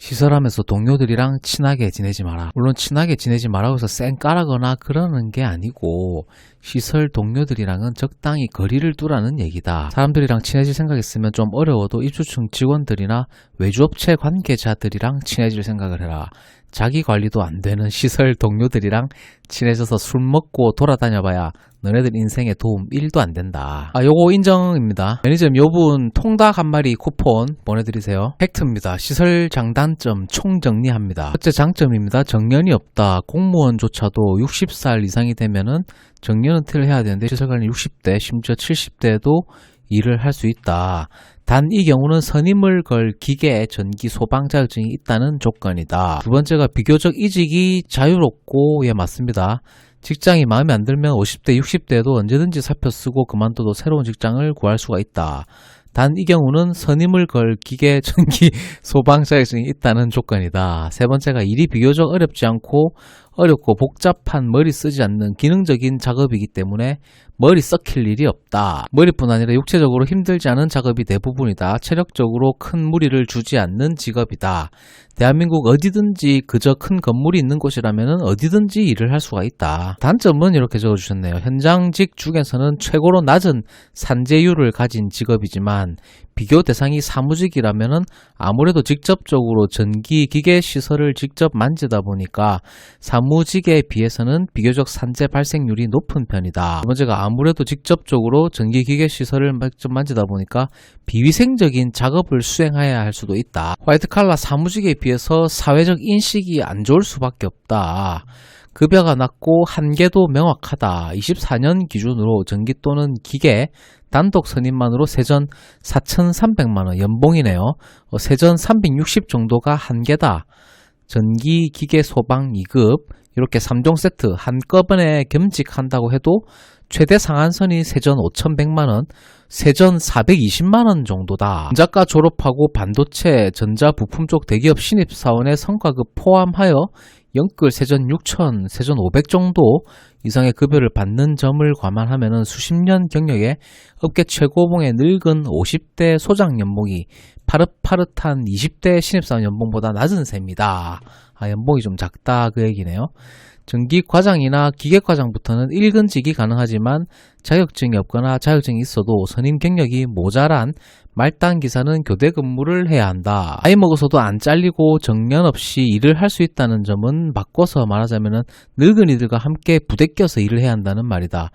시설하면서 동료들이랑 친하게 지내지 마라. 물론 친하게 지내지 말라고 해서 쌩까라거나 그러는 게 아니고 시설 동료들이랑은 적당히 거리를 두라는 얘기다. 사람들이랑 친해질 생각 있으면 좀 어려워도 입주층 직원들이나 외주업체 관계자들이랑 친해질 생각을 해라. 자기 관리도 안 되는 시설 동료들이랑 친해져서 술 먹고 돌아다녀봐야 너네들 인생에 도움 1도 안 된다. 요거 인정입니다. 매니저님 요분 통닭 한 마리 쿠폰 보내드리세요. 팩트입니다. 시설 장단점 총정리합니다. 첫째 장점입니다. 정년이 없다. 공무원조차도 60살 이상이 되면은 정년 은퇴를 해야 되는데 시설관리 60대 심지어 70대도 일을 할 수 있다. 단 이 경우는 선임을 걸 기계, 전기, 소방 자격증이 있다는 조건이다. 두 번째가 비교적 이직이 자유롭고 맞습니다. 직장이 마음에 안 들면 50대, 60대도 언제든지 사표 쓰고 그만둬도 새로운 직장을 구할 수가 있다. 단 이 경우는 선임을 걸 기계, 전기, 소방 자격증이 있다는 조건이다. 세 번째가 일이 비교적 어렵지 않고 어렵고 복잡한 머리 쓰지 않는 기능적인 작업이기 때문에 머리 썩힐 일이 없다. 머리뿐 아니라 육체적으로 힘들지 않은 작업이 대부분이다. 체력적으로 큰 무리를 주지 않는 직업이다. 대한민국 어디든지 그저 큰 건물이 있는 곳이라면 어디든지 일을 할 수가 있다. 단점은 이렇게 적어주셨네요. 현장직 중에서는 최고로 낮은 산재율을 가진 직업이지만 비교 대상이 사무직이라면 아무래도 직접적으로 전기, 기계 시설을 직접 만지다 보니까 사무직에 비해서는 비교적 산재 발생률이 높은 편이다. 두 번째가 아무래도 직접적으로 전기, 기계 시설을 직접 만지다 보니까 비위생적인 작업을 수행해야 할 수도 있다. 화이트칼라 사무직에 비해서 사회적 인식이 안 좋을 수밖에 없다. 급여가 낮고 한계도 명확하다. 24년 기준으로 전기 또는 기계 단독 선임만으로 세전 4,300만원 연봉이네요. 세전 360 정도가 한계다. 전기, 기계, 소방 2급 이렇게 3종 세트 한꺼번에 겸직한다고 해도 최대 상한선이 세전 5,100만원, 세전 420만원 정도다. 전자과 졸업하고 반도체, 전자부품 쪽 대기업 신입사원의 성과급 포함하여 영끌 세전 6,000, 세전 500 정도 이상의 급여를 받는 점을 감안하면 수십 년 경력에 업계 최고봉의 늙은 50대 소장 연봉이 파릇파릇한 20대 신입사원 연봉보다 낮은 셈이다. 연봉이 좀 작다 그 얘기네요. 전기과장이나 기계과장부터는 일근직이 가능하지만 자격증이 없거나 자격증이 있어도 선임 경력이 모자란 말단 기사는 교대 근무를 해야 한다. 나이 먹어서도 안 잘리고 정년 없이 일을 할 수 있다는 점은 바꿔서 말하자면 늙은이들과 함께 부대껴서 일을 해야 한다는 말이다.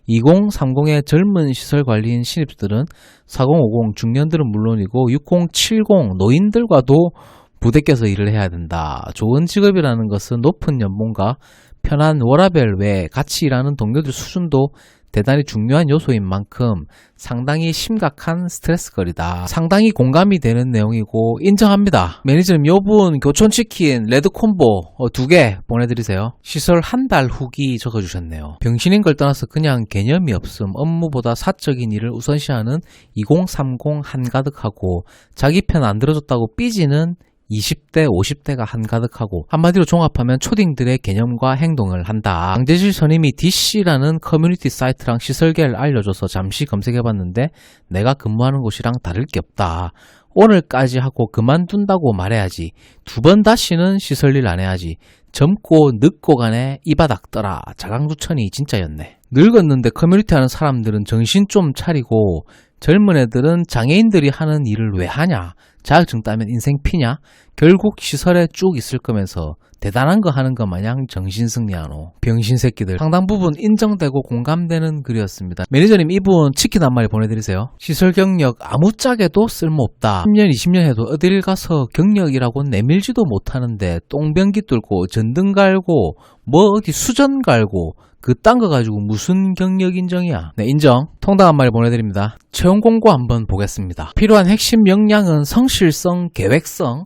2030의 젊은 시설관리인 신입들은 4050 중년들은 물론이고 6070 노인들과도 부대껴서 일을 해야 된다. 좋은 직업이라는 것은 높은 연봉과 편한 워라밸 외에 같이 일하는 동료들 수준도 대단히 중요한 요소인 만큼 상당히 심각한 스트레스거리다. 상당히 공감이 되는 내용이고 인정합니다. 매니저님 요분 교촌치킨 레드콤보 2개 보내드리세요. 시설 한 달 후기 적어주셨네요. 병신인 걸 떠나서 그냥 개념이 없음. 업무보다 사적인 일을 우선시하는 2030 한가득하고 자기 편 안 들어줬다고 삐지는 20대, 50대가 한가득하고 한마디로 종합하면 초딩들의 개념과 행동을 한다. 강제실 선임이 DC라는 커뮤니티 사이트랑 시설계를 알려줘서 잠시 검색해봤는데 내가 근무하는 곳이랑 다를 게 없다. 오늘까지 하고 그만둔다고 말해야지. 두 번 다시는 시설일 안 해야지. 젊고 늙고 간에 이 바닥 떠라. 자강두천이 진짜였네. 늙었는데 커뮤니티 하는 사람들은 정신 좀 차리고 젊은 애들은 장애인들이 하는 일을 왜 하냐? 자격증 따면 인생 피냐? 결국 시설에 쭉 있을 거면서 대단한 거 하는 거 마냥 정신승리하노. 병신 새끼들. 상당 부분 인정되고 공감되는 글이었습니다. 매니저님 이분 치킨 한 마리 보내드리세요. 시설 경력 아무짝에도 쓸모없다. 10년 20년 해도 어딜 가서 경력이라고 내밀지도 못하는데 똥변기 뚫고 전등 갈고 뭐 어디 수전 갈고 그딴 거 가지고 무슨 경력 인정이야. 네, 인정. 통닭 한 마리 보내드립니다. 채용 공고 한번 보겠습니다. 필요한 핵심 역량은 성실성, 계획성,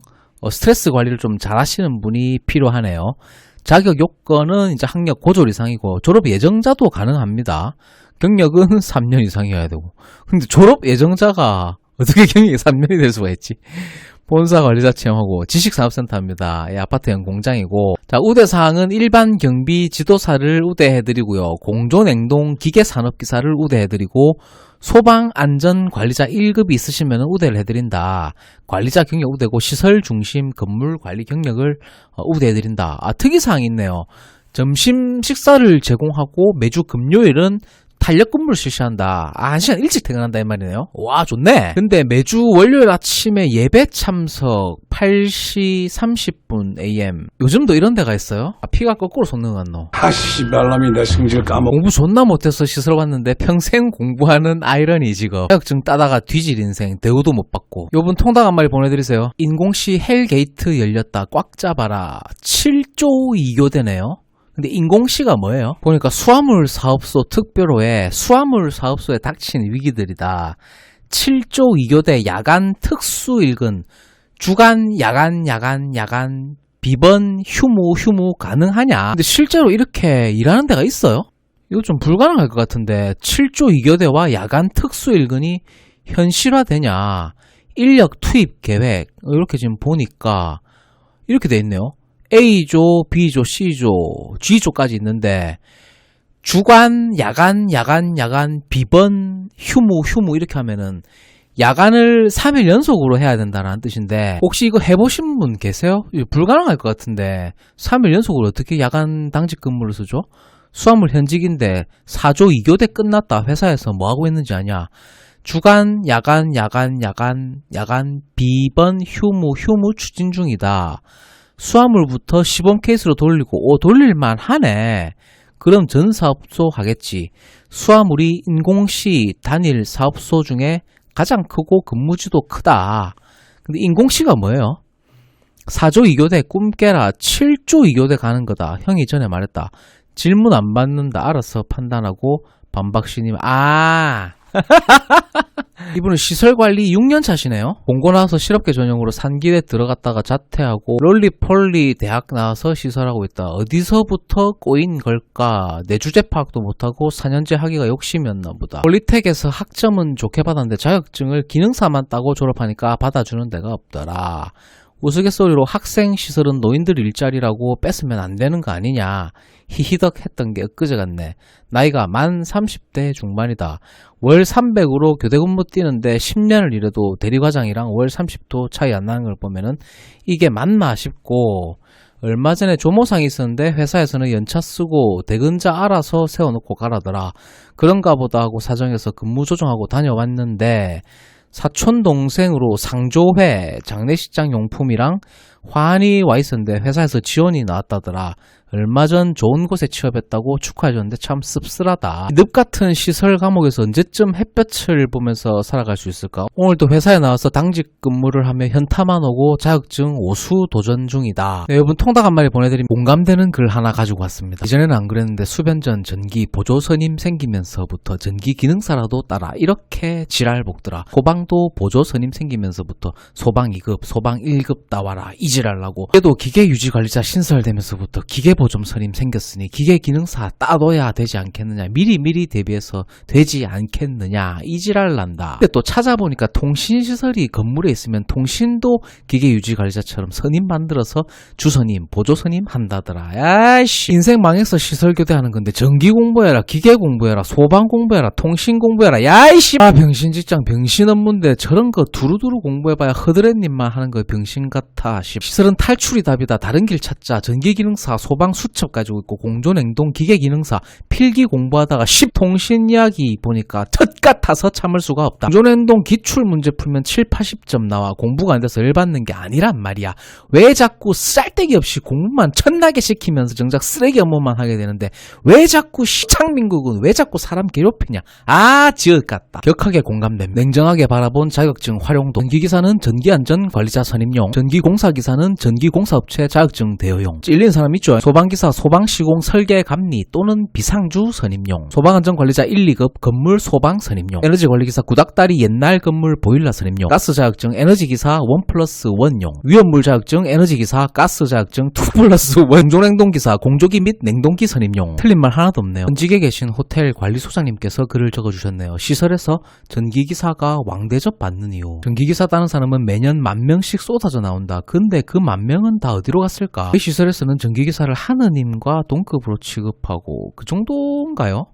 스트레스 관리를 좀 잘하시는 분이 필요하네요. 자격 요건은 이제 학력 고졸 이상이고 졸업 예정자도 가능합니다. 경력은 3년 이상이어야 되고. 근데 졸업 예정자가 어떻게 경력이 3년이 될 수가 있지? 본사 관리자 채용하고 지식산업센터입니다. 아파트형 공장이고, 자, 우대사항은 일반 경비 지도사를 우대해드리고요. 공조냉동 기계산업기사를 우대해드리고, 소방안전관리자 1급이 있으시면 우대를 해드린다. 관리자 경력 우대고 시설 중심 건물 관리 경력을 우대해드린다. 특이사항이 있네요. 점심 식사를 제공하고 매주 금요일은 탄력 근무를 실시한다. 1시간 일찍 퇴근한다 이 말이네요. 와, 좋네. 근데 매주 월요일 아침에 예배 참석 8시 30분 AM. 요즘도 이런 데가 있어요? 피가 거꾸로 솟는 것 같노. 씨발놈이 내 성질 까먹. 공부 존나 못해서 시설 갔는데 평생 공부하는 아이러니 직업. 자격증 따다가 뒤질 인생 대우도 못 받고. 요분 통닭 한 마리 보내드리세요. 인공시 헬게이트 열렸다. 꽉 잡아라. 7조 2교대네요. 근데 인공시가 뭐예요? 보니까 수화물 사업소 특별호에 수화물 사업소에 닥친 위기들이다. 7조 2교대 야간 특수 일근 주간 야간 비번 휴무 가능하냐? 근데 실제로 이렇게 일하는 데가 있어요? 이거 좀 불가능할 것 같은데 7조 2교대와 야간 특수 일근이 현실화되냐? 인력 투입 계획 이렇게 지금 보니까 이렇게 돼 있네요. A조, B조, C조, G조까지 있는데 주간, 야간, 비번, 휴무 이렇게 하면은 야간을 3일 연속으로 해야 된다는 뜻인데 혹시 이거 해보신 분 계세요? 불가능할 것 같은데 3일 연속으로 어떻게 야간 당직 근무를 쓰죠? 수화물 현직인데 4조 2교대 끝났다. 회사에서 뭐하고 있는지 아냐? 주간, 야간, 비번, 휴무 추진 중이다. 수화물부터 시범 케이스로 돌리고 돌릴만 하네. 그럼 전 사업소 가겠지. 수화물이 인공시 단일 사업소 중에 가장 크고 근무지도 크다. 근데 인공시가 뭐예요? 4조 2교대 꿈 깨라. 7조 2교대 가는 거다. 형이 전에 말했다. 질문 안 받는다. 알아서 판단하고 반박신님. 이분은 시설관리 6년 차시네요. 공고 나와서 실업계 전형으로 산길에 들어갔다가 자퇴하고 롤리폴리 대학 나와서 시설하고 있다. 어디서부터 꼬인 걸까? 내 주제 파악도 못하고 4년제 하기가 욕심이었나 보다. 폴리텍에서 학점은 좋게 받았는데 자격증을 기능사만 따고 졸업하니까 받아주는 데가 없더라. 우스갯소리로 학생 시설은 노인들 일자리라고 뺏으면 안 되는 거 아니냐. 히히덕 했던 게 엊그제 같네. 나이가 만 30대 중반이다. 월 300으로 교대 근무 뛰는데 10년을 일해도 대리과장이랑 월 30도 차이 안 나는 걸 보면은 이게 맞나 싶고, 얼마 전에 조모상이 있었는데 회사에서는 연차 쓰고 대근자 알아서 세워놓고 가라더라. 그런가 보다 하고 사정해서 근무 조정하고 다녀왔는데 사촌 동생으로 상조회 장례식장 용품이랑 화환이 와 있었는데 회사에서 지원이 나왔다더라. 얼마 전 좋은 곳에 취업했다고 축하해줬는데 참 씁쓸하다. 늪 같은 시설 감옥에서 언제쯤 햇볕을 보면서 살아갈 수 있을까? 오늘도 회사에 나와서 당직 근무를 하며 현타만 오고 자격증 오수 도전 중이다. 네, 여러분 통닭 한 마리 보내드린 공감되는 글 하나 가지고 왔습니다. 이전에는 안 그랬는데 수변전 전기 보조선임 생기면서부터 전기 기능사라도 따라 이렇게 지랄 볶더라. 소방도 보조선임 생기면서부터 소방 2급, 소방 1급 따와라 이 지랄라고. 그래도 기계유지관리자 신설되면서부터 기계보좀 선임 생겼으니 기계기능사 따둬야 되지 않겠느냐, 미리 대비해서 되지 않겠느냐 이 지랄난다. 근데 또 찾아보니까 통신시설이 건물에 있으면 통신도 기계유지관리자처럼 선임 만들어서 주선임, 보조선임 한다더라. 야이씨, 인생 망해서 시설 교대하는 건데 전기 공부해라, 기계 공부해라, 소방 공부해라, 통신 공부해라. 야이씨, 병신직장 병신 업무인데 저런 거 두루두루 공부해봐야 허드렛님만 하는 거 병신 같아. 시설은 탈출이 답이다. 다른 길 찾자. 전기기능사, 소방 수첩 가지고 있고 공조냉동 기계기능사 필기 공부하다가 10통신 이야기 보니까 텄 같아서 참을 수가 없다. 공조냉동 기출 문제 풀면 7, 80점 나와. 공부가 안 돼서 열받는 게 아니란 말이야. 왜 자꾸 쌀데기 없이 공부만 천나게 시키면서 정작 쓰레기 업무만 하게 되는데 왜 자꾸 시창민국은 왜 자꾸 사람 괴롭히냐. 지읒 같다. 격하게 공감됨. 냉정하게 바라본 자격증 활용도. 전기기사는 전기안전관리자 선임용, 전기공사기사는 전기공사업체 자격증 대여용. 찔린 사람 있죠. 소방기사, 소방시공 설계 감리 또는 비상주 선임용, 소방안전관리자 1, 2급 건물 소방 선임용, 에너지관리기사 구닥다리 옛날 건물 보일러 선임용, 가스 자격증 에너지기사 1+1용, 위험물 자격증 에너지기사 가스 자격증 2+1, 공조냉동기사 공조기 및 냉동기 선임용. 틀린 말 하나도 없네요. 현직에 계신 호텔 관리소장님께서 글을 적어주셨네요. 시설에서 전기기사가 왕대접 받는 이유. 전기기사 따는 사람은 매년 10,000명씩 쏟아져 나온다. 근데 그 10,000명은 다 어디로 갔을까? 이 시설에서는 전기기사를 하느님과 동급으로 취급하고 그 정도인가요?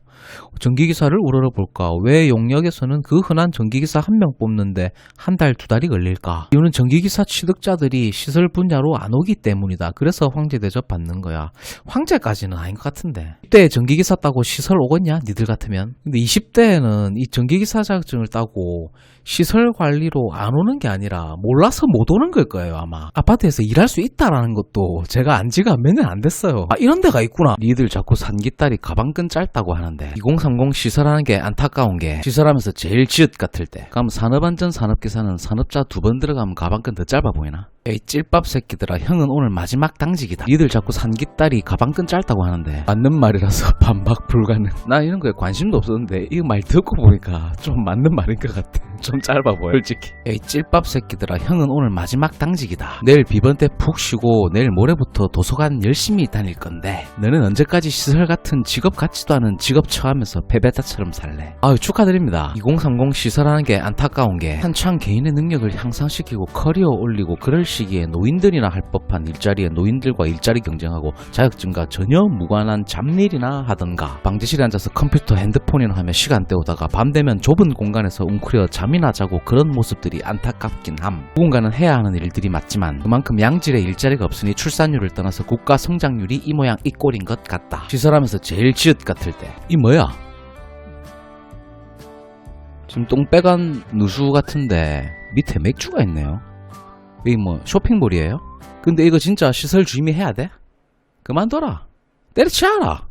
전기기사를 우러러볼까? 왜 용역에서는 그 흔한 전기기사 한 명 뽑는데 한 달, 두 달이 걸릴까? 이유는 전기기사 취득자들이 시설 분야로 안 오기 때문이다. 그래서 황제 대접 받는 거야. 황제까지는 아닌 것 같은데. 10대에 전기기사 따고 시설 오겠냐? 니들 같으면. 근데 20대에는 이 전기기사 자격증을 따고 시설 관리로 안 오는 게 아니라 몰라서 못 오는 걸 거예요, 아마. 아파트에서 일할 수 있다라는 것도 제가 안 지가 몇 년 안 됐어요. 아, 이런 데가 있구나. 니들 자꾸 산기딸이 가방끈 짧다고 하는데 2030 시설하는 게 안타까운 게 시설하면서 제일 지읒 같을 때 그럼 산업안전 산업기사는 산업자 2번 들어가면 가방끈 더 짧아 보이나? 에이 찔밥 새끼들아, 형은 오늘 마지막 당직이다. 니들 자꾸 산기딸이 가방끈 짧다고 하는데 맞는 말이라서 반박 불가능. 나 이런 거에 관심도 없었는데 이 말 듣고 보니까 좀 맞는 말인 것 같아. 좀 짧아 보여 솔직히. 에이 찔밥 새끼들아, 형은 오늘 마지막 당직이다. 내일 비번 때 푹 쉬고 내일 모레부터 도서관 열심히 다닐 건데 너는 언제까지 시설 같은 직업 같지도 않은 직업 처하면서 베베타처럼 살래? 아유 축하드립니다. 2030 시설하는 게 안타까운 게 한창 개인의 능력을 향상시키고 커리어 올리고 그럴 시기에 노인들이나 할 법한 일자리에 노인들과 일자리 경쟁하고 자격증과 전혀 무관한 잡일이나 하던가 방대실에 앉아서 컴퓨터 핸드폰이나 하며 시간 때우다가 밤 되면 좁은 공간에서 웅크려 잠이나 자고 그런 모습들이 안타깝긴 함. 누군가는 해야 하는 일들이 맞지만 그만큼 양질의 일자리가 없으니 출산율을 떠나서 국가 성장률이 이 모양 이 꼴인 것 같다. 시설하면서 제일 지읒 같을 때 이 뭐야? 지금 똥배간 누수 같은데 밑에 맥주가 있네요. 이 뭐 쇼핑몰이에요? 근데 이거 진짜 시설 주임이 해야 돼? 그만둬라. 때려치워라.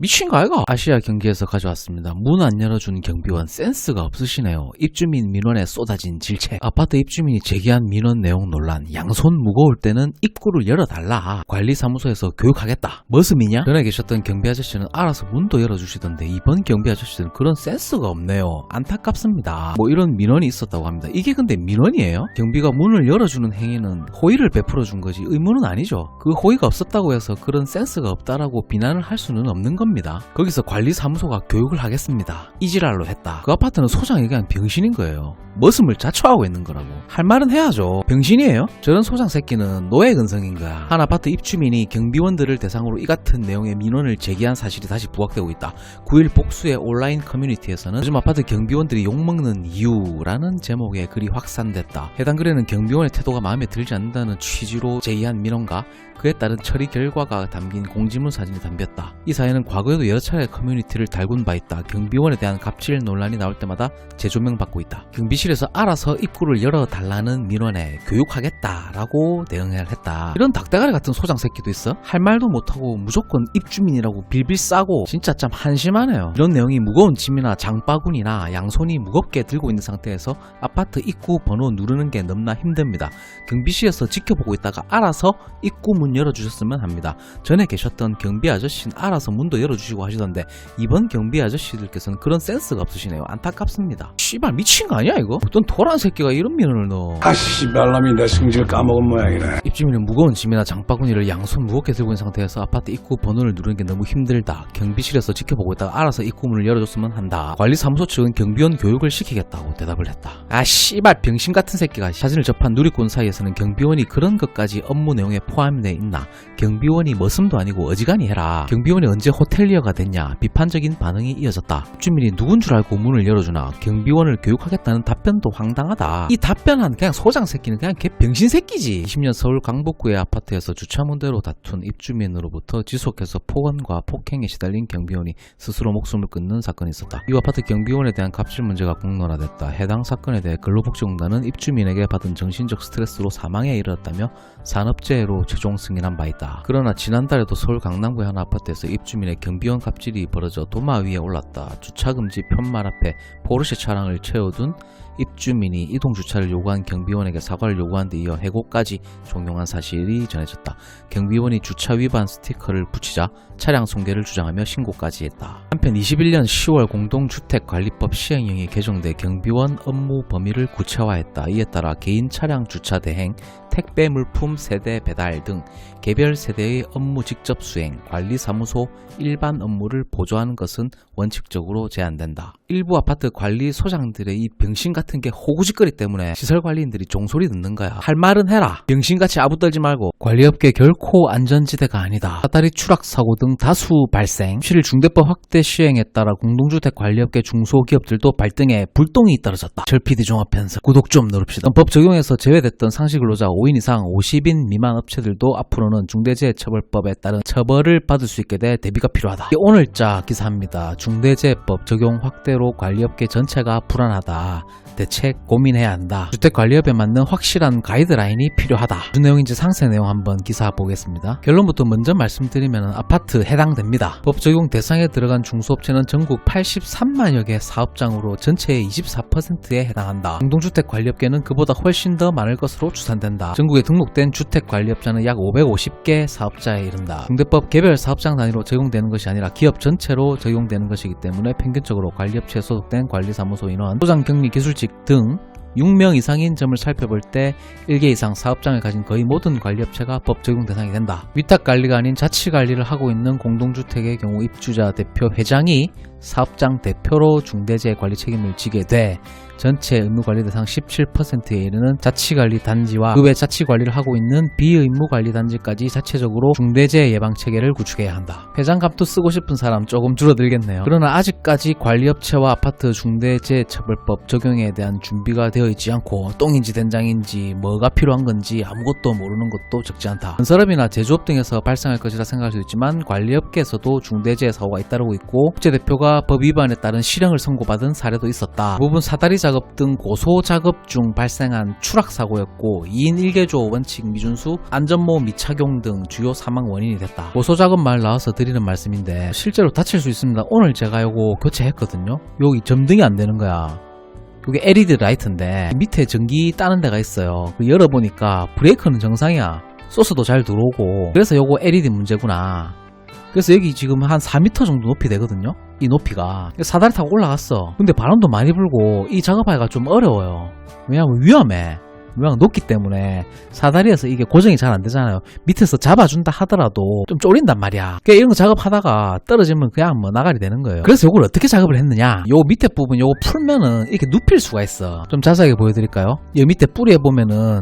미친 거 아이가? 아시아 경기에서 가져왔습니다. 문 안 열어준 경비원 센스가 없으시네요. 입주민 민원에 쏟아진 질책. 아파트 입주민이 제기한 민원 내용 논란. 양손 무거울 때는 입구를 열어달라. 관리사무소에서 교육하겠다. 머슴이냐? 전에 계셨던 경비 아저씨는 알아서 문도 열어주시던데 이번 경비 아저씨는 그런 센스가 없네요. 안타깝습니다. 뭐 이런 민원이 있었다고 합니다. 이게 근데 민원이에요? 경비가 문을 열어주는 행위는 호의를 베풀어준 거지 의무는 아니죠. 그 호의가 없었다고 해서 그런 센스가 없다라고 비난을 할 수는 없는 겁니다. 거기서 관리사무소가 교육을 하겠습니다. 이지랄로 했다. 그 아파트는 소장이 그냥 병신인 거예요. 머슴을 자초하고 있는 거라고. 할 말은 해야죠. 병신이에요? 저런 소장 새끼는 노예 근성인 거야. 한 아파트 입주민이 경비원들을 대상으로 이 같은 내용의 민원을 제기한 사실이 다시 부각되고 있다. 9일 복수의 온라인 커뮤니티에서는 요즘 아파트 경비원들이 욕먹는 이유라는 제목의 글이 확산됐다. 해당 글에는 경비원의 태도가 마음에 들지 않는다는 취지로 제기한 민원과 그에 따른 처리 결과가 담긴 공지문 사진이 담겼다. 이 사연은 과거에도 여러 차례 커뮤니티를 달군 바 있다. 경비원에 대한 갑질 논란이 나올 때마다 재조명받고 있다. 경비실에서 알아서 입구를 열어달라는 민원에 교육하겠다라고 대응을 했다. 이런 닭대가리 같은 소장 새끼도 있어? 할 말도 못하고 무조건 입주민이라고 빌빌 싸고 진짜 참 한심하네요. 이런 내용이 무거운 짐이나 장바구니나 양손이 무겁게 들고 있는 상태에서 아파트 입구 번호 누르는 게 너무나 힘듭니다. 경비실에서 지켜보고 있다가 알아서 입구 문 열어주셨으면 합니다. 전에 계셨던 경비 아저씨는 알아서 문도 열어주시고 하시던데 이번 경비 아저씨들께서는 그런 센스가 없으시네요. 안타깝습니다. 씨발 미친 거 아니야 이거? 어떤 도란 새끼가 이런 민원을 넣어. 아씨 말람이 내 승질 까먹은 모양이네. 입주민은 무거운 짐이나 장바구니를 양손 무겁게 들고 있는 상태에서 아파트 입구 번호를 누르는 게 너무 힘들다. 경비실에서 지켜보고 있다가 알아서 입구 문을 열어줬으면 한다. 관리사무소 측은 경비원 교육을 시키겠다고 대답을 했다. 아 씨발 병신 같은 새끼가. 사진을 접한 누리꾼 사이에서는 경비원이 그런 것까지 업무 내용에 포함돼 있나? 경비원이 머슴도 아니고 어지간히 해라. 경비원이 언제 호텔리어가 됐냐? 비판적인 반응이 이어졌다. 입주민이 누군 줄 알고 문을 열어주나? 경비원을 교육하겠다는 답변도 황당하다. 이 답변한 그냥 소장 새끼는 그냥 개 병신 새끼지. 20년 서울 강북구의 아파트에서 주차문제로 다툰 입주민으로부터 지속해서 폭언과 폭행에 시달린 경비원이 스스로 목숨을 끊는 사건이 있었다. 이 아파트 경비원에 대한 갑질 문제가 공론화됐다. 해당 사건에 대해 근로복지공단은 입주민에게 받은 정신적 스트레스로 사망에 이르렀다며 산업재해로 최종 승인한 바 있다. 그러나 지난달에도 서울 강남구의 한 아파트에서 입주민의 경비원 갑질이 벌어져 도마 위에 올랐다. 주차금지 편말 앞에 포르쉐 차량을 채워둔 입주민이 이동주차를 요구한 경비원에게 사과를 요구한 데 이어 해고까지 종용한 사실이 전해졌다. 경비원이 주차 위반 스티커를 붙이자 차량 손괴를 주장하며 신고까지 했다. 한편 21년 10월 공동주택관리법 시행령이 개정돼 경비원 업무 범위를 구체화했다. 이에 따라 개인 차량 주차 대행, 택배 물품 세대 배달 등 개별 세대의 업무 직접 수행, 관리사무소 일반 업무를 보조하는 것은 원칙적으로 제한된다. 일부 아파트 관리 소장들의 이 병신 같은 같은 게 호구짓거리 때문에 시설관리인들이 종소리 듣는 거야. 할 말은 해라. 병신같이 아부떨지 말고. 관리업계 결코 안전지대가 아니다. 사다리 추락 사고 등 다수 발생. 실중대법 확대 시행에 따라 공동주택 관리업계 중소기업들도 발등에 불똥이 떨어졌다. 철PD 종합편성 구독 좀 누릅시다. 법 적용에서 제외됐던 상시근로자 5인 이상 50인 미만 업체들도 앞으로는 중대재해처벌법에 따른 처벌을 받을 수 있게 돼 대비가 필요하다. 오늘자 기사입니다. 중대재해법 적용 확대로 관리업계 전체가 불안하다. 대책 고민해야 한다. 주택관리업에 맞는 확실한 가이드라인이 필요하다. 무슨 내용인지 상세 내용 한번 기사 보겠습니다. 결론부터 먼저 말씀드리면 아파트 해당됩니다. 법 적용 대상에 들어간 중소업체는 전국 83만여 개 사업장으로 전체의 24%에 해당한다. 공동주택관리업계는 그보다 훨씬 더 많을 것으로 추산된다. 전국에 등록된 주택관리업자는 약 550개 사업자에 이른다. 중대법 개별 사업장 단위로 적용되는 것이 아니라 기업 전체로 적용되는 것이기 때문에 평균적으로 관리업체에 소속된 관리사무소 인원, 소장격리 기술직 등 6명 이상인 점을 살펴볼 때 1개 이상 사업장을 가진 거의 모든 관리업체가 법 적용 대상이 된다. 위탁관리가 아닌 자치관리를 하고 있는 공동주택의 경우 입주자 대표 회장이 사업장 대표로 중대재해관리 책임을 지게 돼 전체 의무관리 대상 17%에 이르는 자치관리 단지와 그 외 자치관리를 하고 있는 비의무관리 단지까지 자체적으로 중대재해 예방 체계를 구축해야 한다. 회장 감투 쓰고 싶은 사람 조금 줄어들겠네요. 그러나 아직까지 관리업체와 아파트 중대재해처벌법 적용에 대한 준비가 되어 있지 않고 똥인지 된장인지 뭐가 필요한 건지 아무것도 모르는 것도 적지 않다. 건설업이나 제조업 등에서 발생할 것이라 생각할 수 있지만 관리업계에서도 중대재해 사고가 잇따르고 있고 업체 대표가 법 위반에 따른 실형을 선고받은 사례도 있었다. 대부분 사다리 작업 등 고소 작업 중 발생한 추락 사고였고 2인 1개조 원칙 미준수, 안전모 미착용 등 주요 사망 원인이 됐다. 고소 작업 말 나와서 드리는 말씀인데 실제로 다칠 수 있습니다. 오늘 제가 요거 교체했거든요. 여기 점등이 안 되는 거야. 이게 LED 라이트인데 밑에 전기 따는 데가 있어요. 열어보니까 브레이크는 정상이야. 소스도 잘 들어오고. 그래서 요거 LED 문제구나. 그래서 여기 지금 한 4m 정도 높이 되거든요. 이 높이가. 사다리 타고 올라갔어. 근데 바람도 많이 불고 이 작업하기가 좀 어려워요. 왜냐면 위험해. 왜냐면 높기 때문에 사다리에서 이게 고정이 잘 안 되잖아요. 밑에서 잡아준다 하더라도 좀 쫄린단 말이야. 그러니까 이런 거 작업하다가 떨어지면 그냥 뭐 나가리 되는 거예요. 그래서 요걸 어떻게 작업을 했느냐. 요 밑에 부분 요거 풀면은 이렇게 눕힐 수가 있어. 좀 자세하게 보여드릴까요? 이 밑에 뿌리에 보면은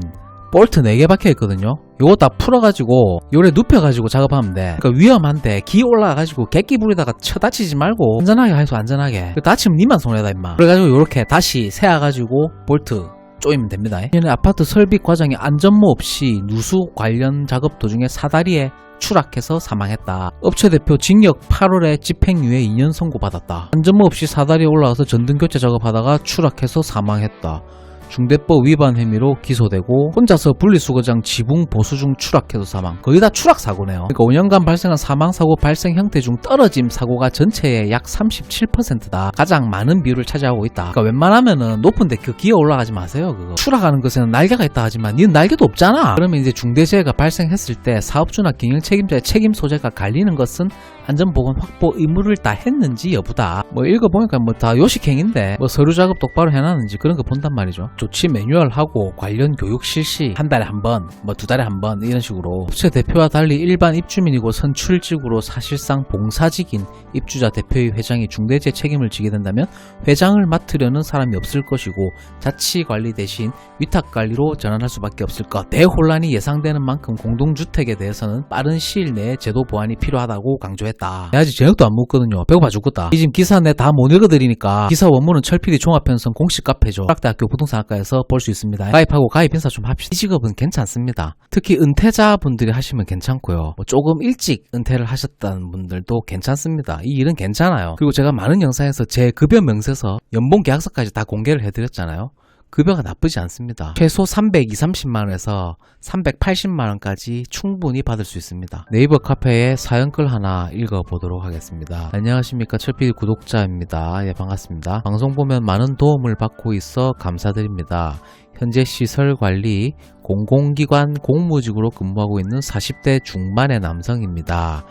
볼트 4개 박혀 있거든요. 요거 다 풀어가지고 요래 눕혀가지고 작업하면 돼. 그러니까 위험한데 기 올라가가지고 객기 부리다가 쳐다치지 말고 안전하게 해서 안전하게. 다치면 니만 손해다 임마. 그래가지고 요렇게 다시 세워가지고 볼트 조이면 됩니다. 얘는 아파트 설비 과정에 안전모 없이 누수 관련 작업 도중에 사다리에 추락해서 사망했다. 업체 대표 징역 8월에 집행유예 2년 선고받았다. 안전모 없이 사다리에 올라가서 전등교체 작업하다가 추락해서 사망했다. 중대법 위반 혐의로 기소되고 혼자서 분리수거장 지붕 보수 중 추락해서 사망. 거의 다 추락 사고네요. 그러니까 5년간 발생한 사망 사고 발생 형태 중 떨어짐 사고가 전체의 약 37%다. 가장 많은 비율을 차지하고 있다. 그러니까 웬만하면은 높은데 그 기어 올라가지 마세요. 그거. 추락하는 것에는 날개가 있다 하지만 니는 날개도 없잖아. 그러면 이제 중대재해가 발생했을 때 사업주나 경영 책임자의 책임 소재가 갈리는 것은 안전보건 확보 의무를 다 했는지 여부다. 뭐 읽어보니까 뭐 다 요식행인데 뭐 서류 작업 똑바로 해놨는지 그런 거 본단 말이죠. 조치 매뉴얼하고 관련 교육 실시 한 달에 한 번, 뭐 2달에 한 번 이런 식으로. 업체 대표와 달리 일반 입주민이고 선출직으로 사실상 봉사직인 입주자 대표의 회장이 중대재해 책임을 지게 된다면 회장을 맡으려는 사람이 없을 것이고 자치관리 대신 위탁관리로 전환할 수밖에 없을 것. 대혼란이 예상되는 만큼 공동주택에 대해서는 빠른 시일 내에 제도 보완이 필요하다고 강조했다. 내가 아직 저녁도 안 먹거든요. 배고파 죽겠다. 이 지금 기사 내 다 못 읽어드리니까 기사 원문은 철PD 종합편성 공식 카페죠. 대학교 부동산학과에서 볼 수 있습니다. 가입하고 가입 인사 좀 합시다. 이 직업은 괜찮습니다. 특히 은퇴자분들이 하시면 괜찮고요. 뭐 조금 일찍 은퇴를 하셨다는 분들도 괜찮습니다. 이 일은 괜찮아요. 그리고 제가 많은 영상에서 제 급여 명세서 연봉 계약서까지 다 공개를 해드렸잖아요. 급여가 나쁘지 않습니다. 최소 320~30만원에서 380만원까지 충분히 받을 수 있습니다. 네이버 카페에 사연글 하나 읽어보도록 하겠습니다. 안녕하십니까, 철PD 구독자입니다. 예, 반갑습니다. 방송 보면 많은 도움을 받고 있어 감사드립니다. 현재 시설관리 공공기관 공무직으로 근무하고 있는 40대 중반의 남성입니다.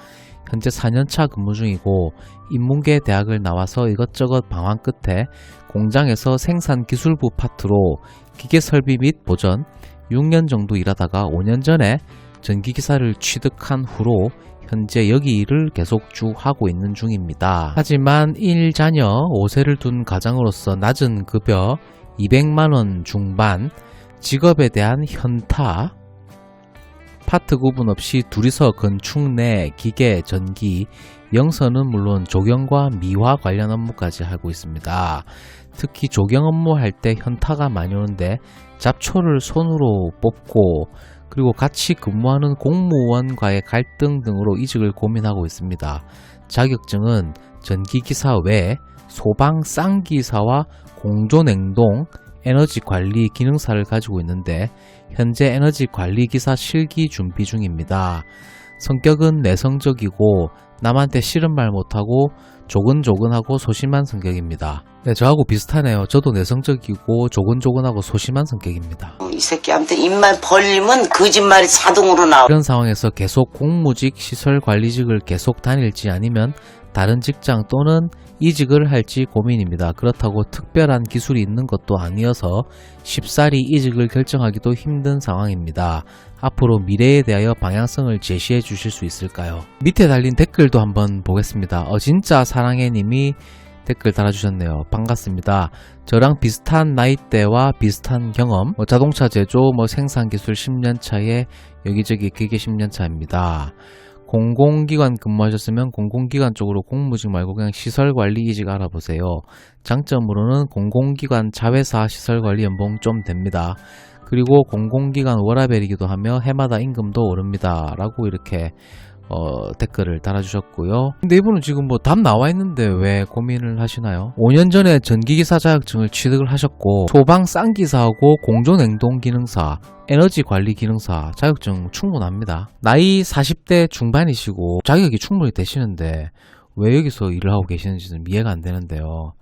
현재 4년차 근무 중이고 인문계 대학을 나와서 이것저것 방황 끝에 공장에서 생산기술부 파트로 기계설비 및 보전 6년 정도 일하다가 5년 전에 전기기사를 취득한 후로 현재 여기 일을 계속 쭉 하고 있는 중입니다. 하지만 1자녀 5세를 둔 가장으로서 낮은 급여 200만원 중반, 직업에 대한 현타, 파트 구분 없이 둘이서 건축 내 기계, 전기, 영서는 물론 조경과 미화 관련 업무까지 하고 있습니다. 특히 조경 업무 할 때 현타가 많이 오는데 잡초를 손으로 뽑고 그리고 같이 근무하는 공무원과의 갈등 등으로 이직을 고민하고 있습니다. 자격증은 전기기사 외 소방 쌍기사와 공조냉동 에너지관리 기능사를 가지고 있는데 현재 에너지관리기사 실기 준비 중입니다. 성격은 내성적이고 남한테 싫은 말 못하고 조근조근하고 소심한 성격입니다. 네, 저하고 비슷하네요. 저도 내성적이고 조근조근하고 소심한 성격입니다. 이 새끼한테 입만 벌리면 거짓말이 자동으로 나와. 이런 상황에서 계속 공무직 시설관리직을 계속 다닐지 아니면 다른 직장 또는 이직을 할지 고민입니다. 그렇다고 특별한 기술이 있는 것도 아니어서 쉽사리 이직을 결정하기도 힘든 상황입니다. 앞으로 미래에 대하여 방향성을 제시해 주실 수 있을까요? 밑에 달린 댓글도 한번 보겠습니다. 진짜 사랑해 님이 댓글 달아주셨네요. 반갑습니다. 저랑 비슷한 나이대와 비슷한 경험, 자동차 제조, 생산기술 10년 차에 여기저기 기계 10년 차입니다. 공공기관 근무하셨으면 공공기관 쪽으로 공무직 말고 그냥 시설관리 이직 알아보세요. 장점으로는 공공기관 자회사 시설관리 연봉 좀 됩니다. 그리고 공공기관 워라벨이기도 하며 해마다 임금도 오릅니다. 라고 이렇게 댓글을 달아주셨고요. 근데 이분은 지금 답 나와 있는데 왜 고민을 하시나요? 5년 전에 전기기사 자격증을 취득을 하셨고 소방 쌍기사하고 공조냉동 기능사, 에너지관리 기능사 자격증 충분합니다. 나이 40대 중반이시고 자격이 충분히 되시는데 왜 여기서 일을 하고 계시는지 좀 이해가 안 되는데요.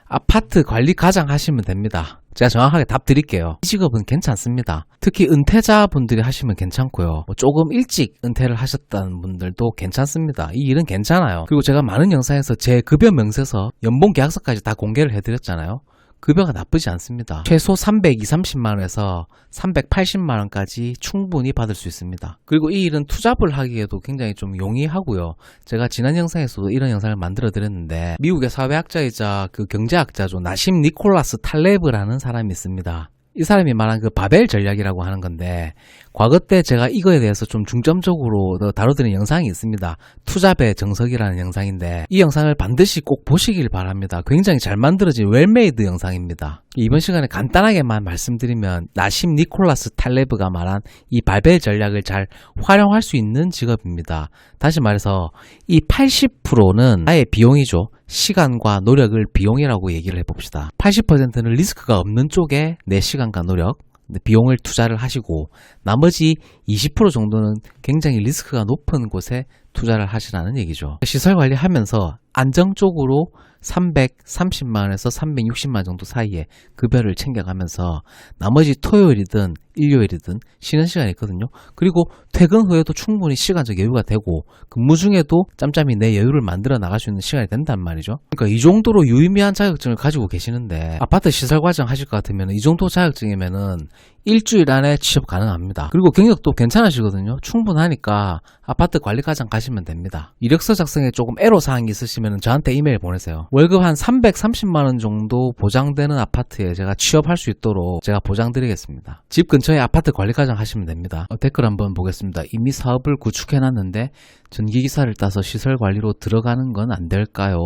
아파트 관리 과장 하시면 됩니다. 제가 정확하게 답 드릴게요. 이 직업은 괜찮습니다. 특히 은퇴자분들이 하시면 괜찮고요. 조금 일찍 은퇴를 하셨다는 분들도 괜찮습니다. 이 일은 괜찮아요. 그리고 제가 많은 영상에서 제 급여 명세서 연봉 계약서까지 다 공개를 해드렸잖아요. 급여가 나쁘지 않습니다. 최소 320~30만원에서 380만원까지 충분히 받을 수 있습니다. 그리고 이 일은 투잡을 하기에도 굉장히 좀 용이하고요. 제가 지난 영상에서도 이런 영상을 만들어 드렸는데 미국의 사회학자이자 그 경제학자죠. 나심 니콜라스 탈레브라는 사람이 있습니다. 이 사람이 말한 그 바벨 전략이라고 하는 건데 과거 때 제가 이거에 대해서 좀 중점적으로 다뤄드린 영상이 있습니다. 투잡의 정석이라는 영상인데 이 영상을 반드시 꼭 보시길 바랍니다. 굉장히 잘 만들어진 웰메이드 영상입니다. 이번 시간에 간단하게만 말씀드리면 나심 니콜라스 탈레브가 말한 이 바벨 전략을 잘 활용할 수 있는 직업입니다. 다시 말해서 이 80%는 나의 비용이죠. 시간과 노력을 비용이라고 얘기를 해봅시다. 80%는 리스크가 없는 쪽에 내 시간과 노력, 비용을 투자를 하시고 나머지 20% 정도는 굉장히 리스크가 높은 곳에 투자를 하시라는 얘기죠. 시설관리 하면서 안정적으로 330만원에서 360만 정도 사이에 급여를 챙겨가면서 나머지 토요일이든 일요일이든 쉬는 시간이 있거든요. 그리고 퇴근 후에도 충분히 시간적 여유가 되고 근무 중에도 짬짬이 내 여유를 만들어 나갈 수 있는 시간이 된단 말이죠. 그러니까 이 정도로 유의미한 자격증을 가지고 계시는데 아파트 시설 과정 하실 것 같으면 이 정도 자격증이면은 일주일 안에 취업 가능합니다. 그리고 경력도 괜찮으시거든요. 충분하니까 아파트 관리과장 가시면 됩니다. 이력서 작성에 조금 애로사항이 있으시면 저한테 이메일 보내세요. 월급 한 330만원 정도 보장되는 아파트에 제가 취업할 수 있도록 제가 보장드리겠습니다. 집 근처에 아파트 관리과장 하시면 됩니다. 댓글 한번 보겠습니다. 이미 사업을 구축해놨는데 전기기사를 따서 시설관리로 들어가는 건 안 될까요?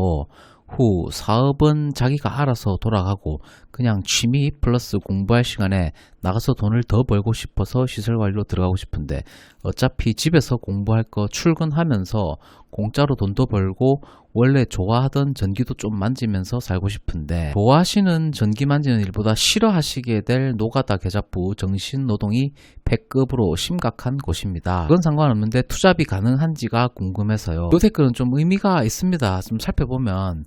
후 사업은 자기가 알아서 돌아가고 그냥 취미 플러스 공부할 시간에 나가서 돈을 더 벌고 싶어서 시설관리로 들어가고 싶은데 어차피 집에서 공부할 거 출근하면서 공짜로 돈도 벌고 원래 좋아하던 전기도 좀 만지면서 살고 싶은데 좋아하시는 전기 만지는 일보다 싫어하시게 될 노가다 계좌부 정신노동이 100급으로 심각한 곳입니다. 그건 상관없는데 투잡이 가능한지가 궁금해서요. 이 댓글은 좀 의미가 있습니다. 좀 살펴보면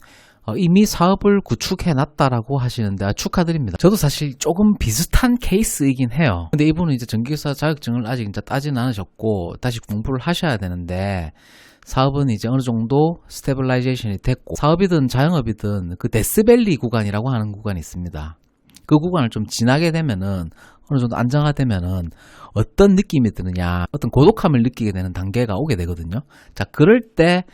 이미 사업을 구축해놨다라고 하시는데 축하드립니다. 저도 사실 조금 비슷한 케이스이긴 해요. 근데 이분은 이제 전기기사 자격증을 아직 이제 따지는 않으셨고 다시 공부를 하셔야 되는데 사업은 이제 어느 정도 스테빌라이제이션이 됐고 사업이든 자영업이든 그 데스밸리 구간이라고 하는 구간이 있습니다. 그 구간을 좀 지나게 되면은 어느 정도 안정화되면은 어떤 느낌이 드느냐 어떤 고독함을 느끼게 되는 단계가 오게 되거든요. 자 그럴 때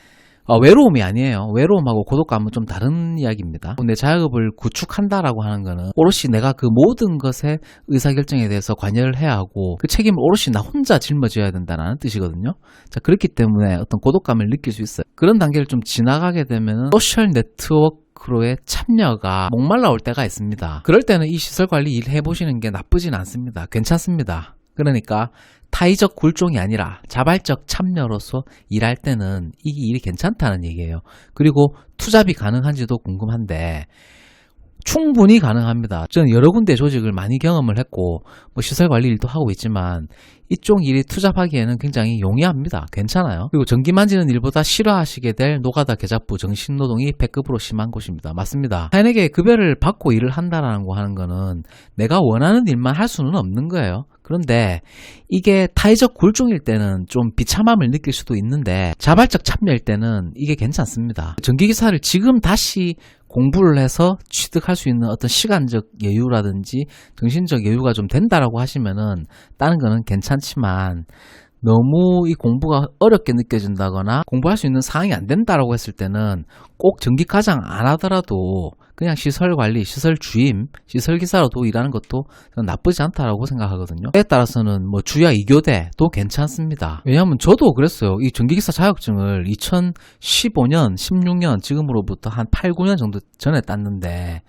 외로움이 아니에요. 외로움하고 고독감은 좀 다른 이야기입니다. 내 자격을 구축한다라고 하는 거는 오롯이 내가 그 모든 것의 의사결정에 대해서 관여를 해야 하고 그 책임을 오롯이 나 혼자 짊어져야 된다는 뜻이거든요. 자, 그렇기 때문에 어떤 고독감을 느낄 수 있어요. 그런 단계를 좀 지나가게 되면 소셜 네트워크로의 참여가 목말라 올 때가 있습니다. 그럴 때는 이 시설관리 일 해보시는 게 나쁘진 않습니다. 괜찮습니다. 그러니까 타의적 굴종이 아니라 자발적 참여로서 일할 때는 이 일이 괜찮다는 얘기예요. 그리고 투잡이 가능한지도 궁금한데 충분히 가능합니다. 저는 여러 군데 조직을 많이 경험을 했고 시설관리 일도 하고 있지만 이쪽 일이 투잡하기에는 굉장히 용이합니다. 괜찮아요. 그리고 전기 만지는 일보다 싫어하시게 될 노가다 계좌부 정신노동이 100급으로 심한 곳입니다. 맞습니다. 타인에게 급여를 받고 일을 한다라는 거 하는 거는 내가 원하는 일만 할 수는 없는 거예요. 그런데 이게 타의적 굴종일 때는 좀 비참함을 느낄 수도 있는데 자발적 참여일 때는 이게 괜찮습니다. 전기기사를 지금 다시 공부를 해서 취득할 수 있는 어떤 시간적 여유라든지 정신적 여유가 좀 된다라고 하시면은 다른 거는 괜찮지만 너무 이 공부가 어렵게 느껴진다거나 공부할 수 있는 상황이 안 된다라고 했을 때는 꼭 전기과장 안 하더라도 그냥 시설관리, 시설주임, 시설기사로도 일하는 것도 나쁘지 않다라고 생각하거든요. 때에 따라서는 주야 2교대도 괜찮습니다. 왜냐하면 저도 그랬어요. 이 전기기사 자격증을 2015년, 16년 지금으로부터 한 8, 9년 정도 전에 땄는데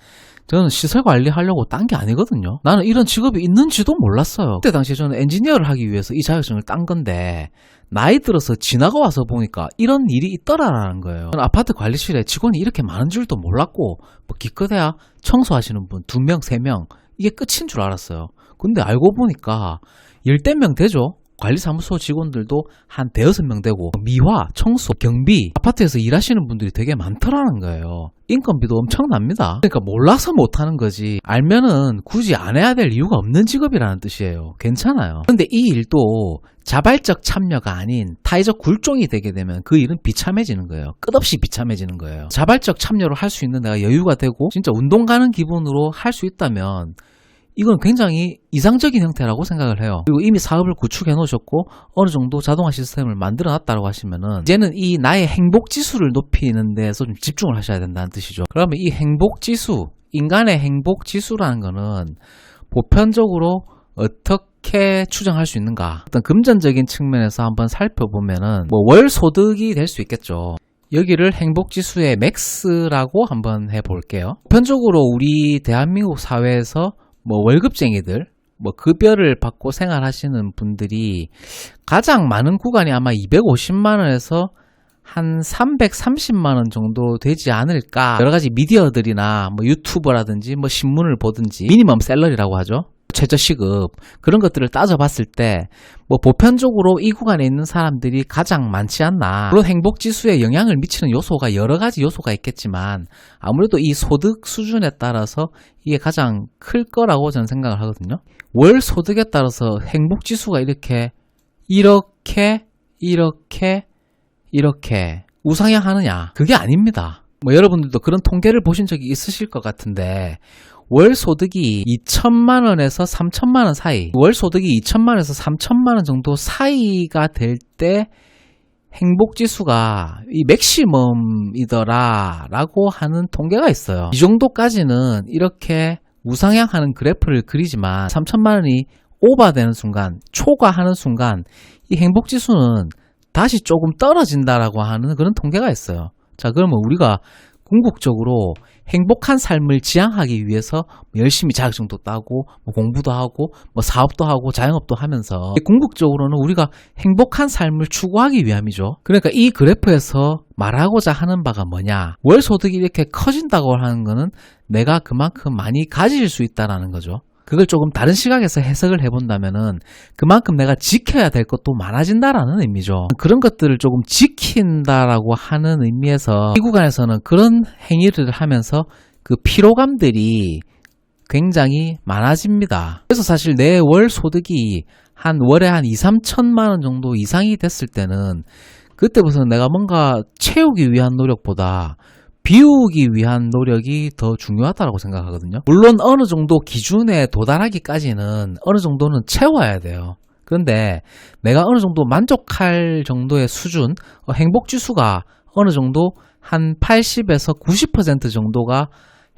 저는 시설관리 하려고 딴 게 아니거든요. 나는 이런 직업이 있는지도 몰랐어요. 그때 당시에 저는 엔지니어를 하기 위해서 이 자격증을 딴 건데 나이 들어서 지나가 와서 보니까 이런 일이 있더라라는 거예요. 저는 아파트 관리실에 직원이 이렇게 많은 줄도 몰랐고 기껏해야 청소하시는 분 2명, 3명 이게 끝인 줄 알았어요. 근데 알고 보니까 10명 되죠. 관리사무소 직원들도 한 5-6명 되고 미화, 청소, 경비 아파트에서 일하시는 분들이 되게 많더라는 거예요. 인건비도 엄청납니다. 그러니까 몰라서 못하는 거지 알면은 굳이 안 해야 될 이유가 없는 직업이라는 뜻이에요. 괜찮아요. 그런데 이 일도 자발적 참여가 아닌 타의적 굴종이 되게 되면 그 일은 비참해지는 거예요. 끝없이 비참해지는 거예요. 자발적 참여를 할 수 있는 내가 여유가 되고 진짜 운동 가는 기분으로 할 수 있다면 이건 굉장히 이상적인 형태라고 생각을 해요. 그리고 이미 사업을 구축해 놓으셨고 어느 정도 자동화 시스템을 만들어 놨다고 하시면은 이제는 이 나의 행복 지수를 높이는 데서 좀 집중을 하셔야 된다는 뜻이죠. 그러면 이 행복 지수, 인간의 행복 지수라는 거는 보편적으로 어떻게 추정할 수 있는가? 어떤 금전적인 측면에서 한번 살펴보면은 월 소득이 될 수 있겠죠. 여기를 행복지수의 맥스라고 한번 해볼게요. 보편적으로 우리 대한민국 사회에서 월급쟁이들, 급여를 받고 생활하시는 분들이 가장 많은 구간이 아마 250만원에서 한 330만원 정도 되지 않을까. 여러 가지 미디어들이나 유튜버라든지 신문을 보든지 미니멈 샐러리라고 하죠. 최저시급 그런 것들을 따져봤을 때 보편적으로 이 구간에 있는 사람들이 가장 많지 않나. 물론 행복지수에 영향을 미치는 요소가 여러 가지 요소가 있겠지만 아무래도 이 소득 수준에 따라서 이게 가장 클 거라고 저는 생각을 하거든요. 월 소득에 따라서 행복지수가 이렇게 우상향하느냐? 그게 아닙니다. 여러분들도 그런 통계를 보신 적이 있으실 것 같은데 월 소득이 2천만원에서 3천만원 사이, 월 소득이 2천만원에서 3천만원 정도 사이가 될 때 행복지수가 이 맥시멈이더라 라고 하는 통계가 있어요. 이 정도까지는 이렇게 우상향하는 그래프를 그리지만 3천만원이 오버되는 순간, 초과하는 순간 이 행복지수는 다시 조금 떨어진다라고 하는 그런 통계가 있어요. 자, 그러면 우리가 궁극적으로 행복한 삶을 지향하기 위해서 열심히 자격증도 따고 공부도 하고 사업도 하고 자영업도 하면서 궁극적으로는 우리가 행복한 삶을 추구하기 위함이죠. 그러니까 이 그래프에서 말하고자 하는 바가 뭐냐? 월 소득이 이렇게 커진다고 하는 거는 내가 그만큼 많이 가질 수 있다는 거죠. 그걸 조금 다른 시각에서 해석을 해본다면은 그만큼 내가 지켜야 될 것도 많아진다라는 의미죠. 그런 것들을 조금 지킨다라고 하는 의미에서 이 구간에서는 그런 행위를 하면서 그 피로감들이 굉장히 많아집니다. 그래서 사실 내 월 소득이 한 월에 한 2-3천만 원 정도 이상이 됐을 때는 그때부터 내가 뭔가 채우기 위한 노력보다 비우기 위한 노력이 더 중요하다고 생각하거든요. 물론 어느 정도 기준에 도달하기까지는 어느 정도는 채워야 돼요. 그런데 내가 어느 정도 만족할 정도의 수준, 행복지수가 어느 정도 한 80에서 90% 정도가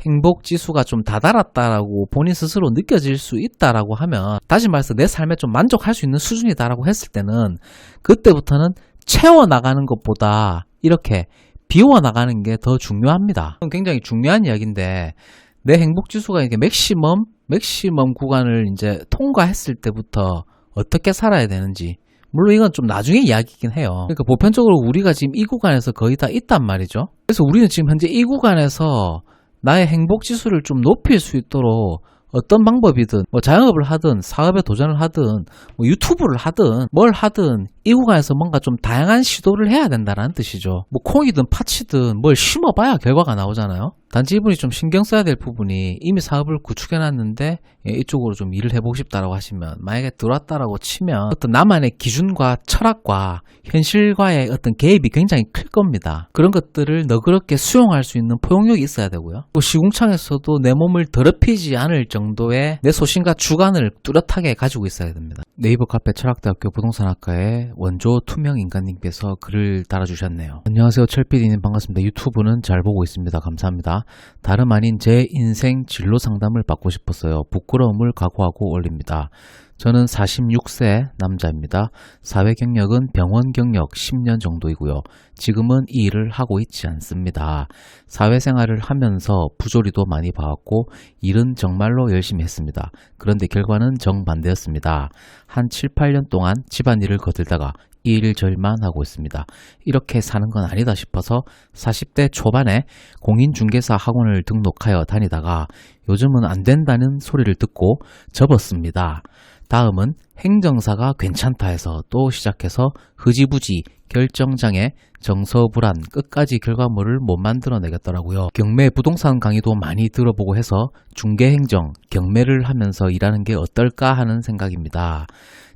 행복 지수가 좀 다다랐다라고 본인 스스로 느껴질 수 있다라고 하면, 다시 말해서 내 삶에 좀 만족할 수 있는 수준이다라고 했을 때는 그때부터는 채워나가는 것보다 이렇게 비워나가는 게 더 중요합니다. 굉장히 중요한 이야기인데, 내 행복 지수가 이게 맥시멈 구간을 이제 통과했을 때부터 어떻게 살아야 되는지, 물론 이건 좀 나중에 이야기이긴 해요. 그러니까 보편적으로 우리가 지금 이 구간에서 거의 다 있단 말이죠. 그래서 우리는 지금 현재 이 구간에서 나의 행복 지수를 좀 높일 수 있도록 어떤 방법이든, 뭐 자영업을 하든 사업에 도전을 하든 뭐 유튜브를 하든 뭘 하든 이 구간에서 뭔가 좀 다양한 시도를 해야 된다는 뜻이죠. 뭐 콩이든 파치든 뭘 심어봐야 결과가 나오잖아요. 단지 이분이 좀 신경 써야 될 부분이, 이미 사업을 구축해놨는데 이쪽으로 좀 일을 해보고 싶다라고 하시면, 만약에 들어왔다라고 치면 어떤 나만의 기준과 철학과 현실과의 어떤 개입이 굉장히 클 겁니다. 그런 것들을 너그럽게 수용할 수 있는 포용력이 있어야 되고요. 또 시궁창에서도 내 몸을 더럽히지 않을 정도의 내 소신과 주관을 뚜렷하게 가지고 있어야 됩니다. 네이버 카페 철학대학교 부동산학과의 원조 투명인간님께서 글을 달아주셨네요. 안녕하세요, 철PD님 반갑습니다. 유튜브는 잘 보고 있습니다. 감사합니다. 다름 아닌 제 인생 진로 상담을 받고 싶었어요. 부끄러움을 각오하고 올립니다. 저는 46세 남자입니다. 사회 경력은 병원 경력 10년 정도이고요. 지금은 이 일을 하고 있지 않습니다. 사회생활을 하면서 부조리도 많이 봐왔고 일은 정말로 열심히 했습니다. 그런데 결과는 정반대였습니다. 한 7, 8년 동안 집안일을 거들다가 일절만 하고 있습니다. 이렇게 사는 건 아니다 싶어서 40대 초반에 공인중개사 학원을 등록하여 다니다가 요즘은 안 된다는 소리를 듣고 접었습니다. 다음은 행정사가 괜찮다 해서 또 시작해서 흐지부지 결정장애 정서불안 끝까지 결과물을 못 만들어내겠더라고요. 경매 부동산 강의도 많이 들어보고 해서 중개행정 경매를 하면서 일하는 게 어떨까 하는 생각입니다.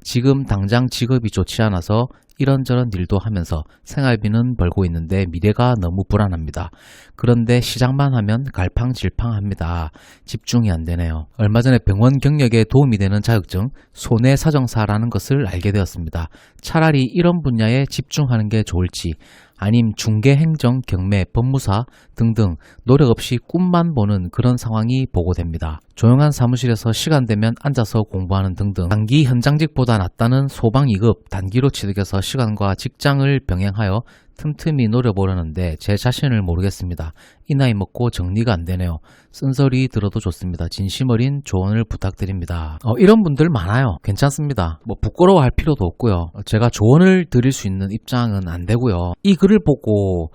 지금 당장 직업이 좋지 않아서 이런저런 일도 하면서 생활비는 벌고 있는데 미래가 너무 불안합니다. 그런데 시작만 하면 갈팡질팡합니다. 집중이 안 되네요. 얼마 전에 병원 경력에 도움이 되는 자격증 손해사정사라는 것을 알게 되었습니다. 차라리 이런 분야에 집중하는 게 좋을지, 아님 중개행정, 경매, 법무사 등등 노력 없이 꿈만 보는 그런 상황이 보고됩니다. 조용한 사무실에서 시간 되면 앉아서 공부하는 등등 단기 현장직보다 낫다는 소방 2급 단기로 취득해서 시간과 직장을 병행하여 틈틈이 노려보려는데 제 자신을 모르겠습니다. 이 나이 먹고 정리가 안 되네요. 쓴소리 들어도 좋습니다. 진심 어린 조언을 부탁드립니다. 이런 분들 많아요. 괜찮습니다. 뭐 부끄러워할 필요도 없고요. 제가 조언을 드릴 수 있는 입장은 안 되고요. 이 글을 보고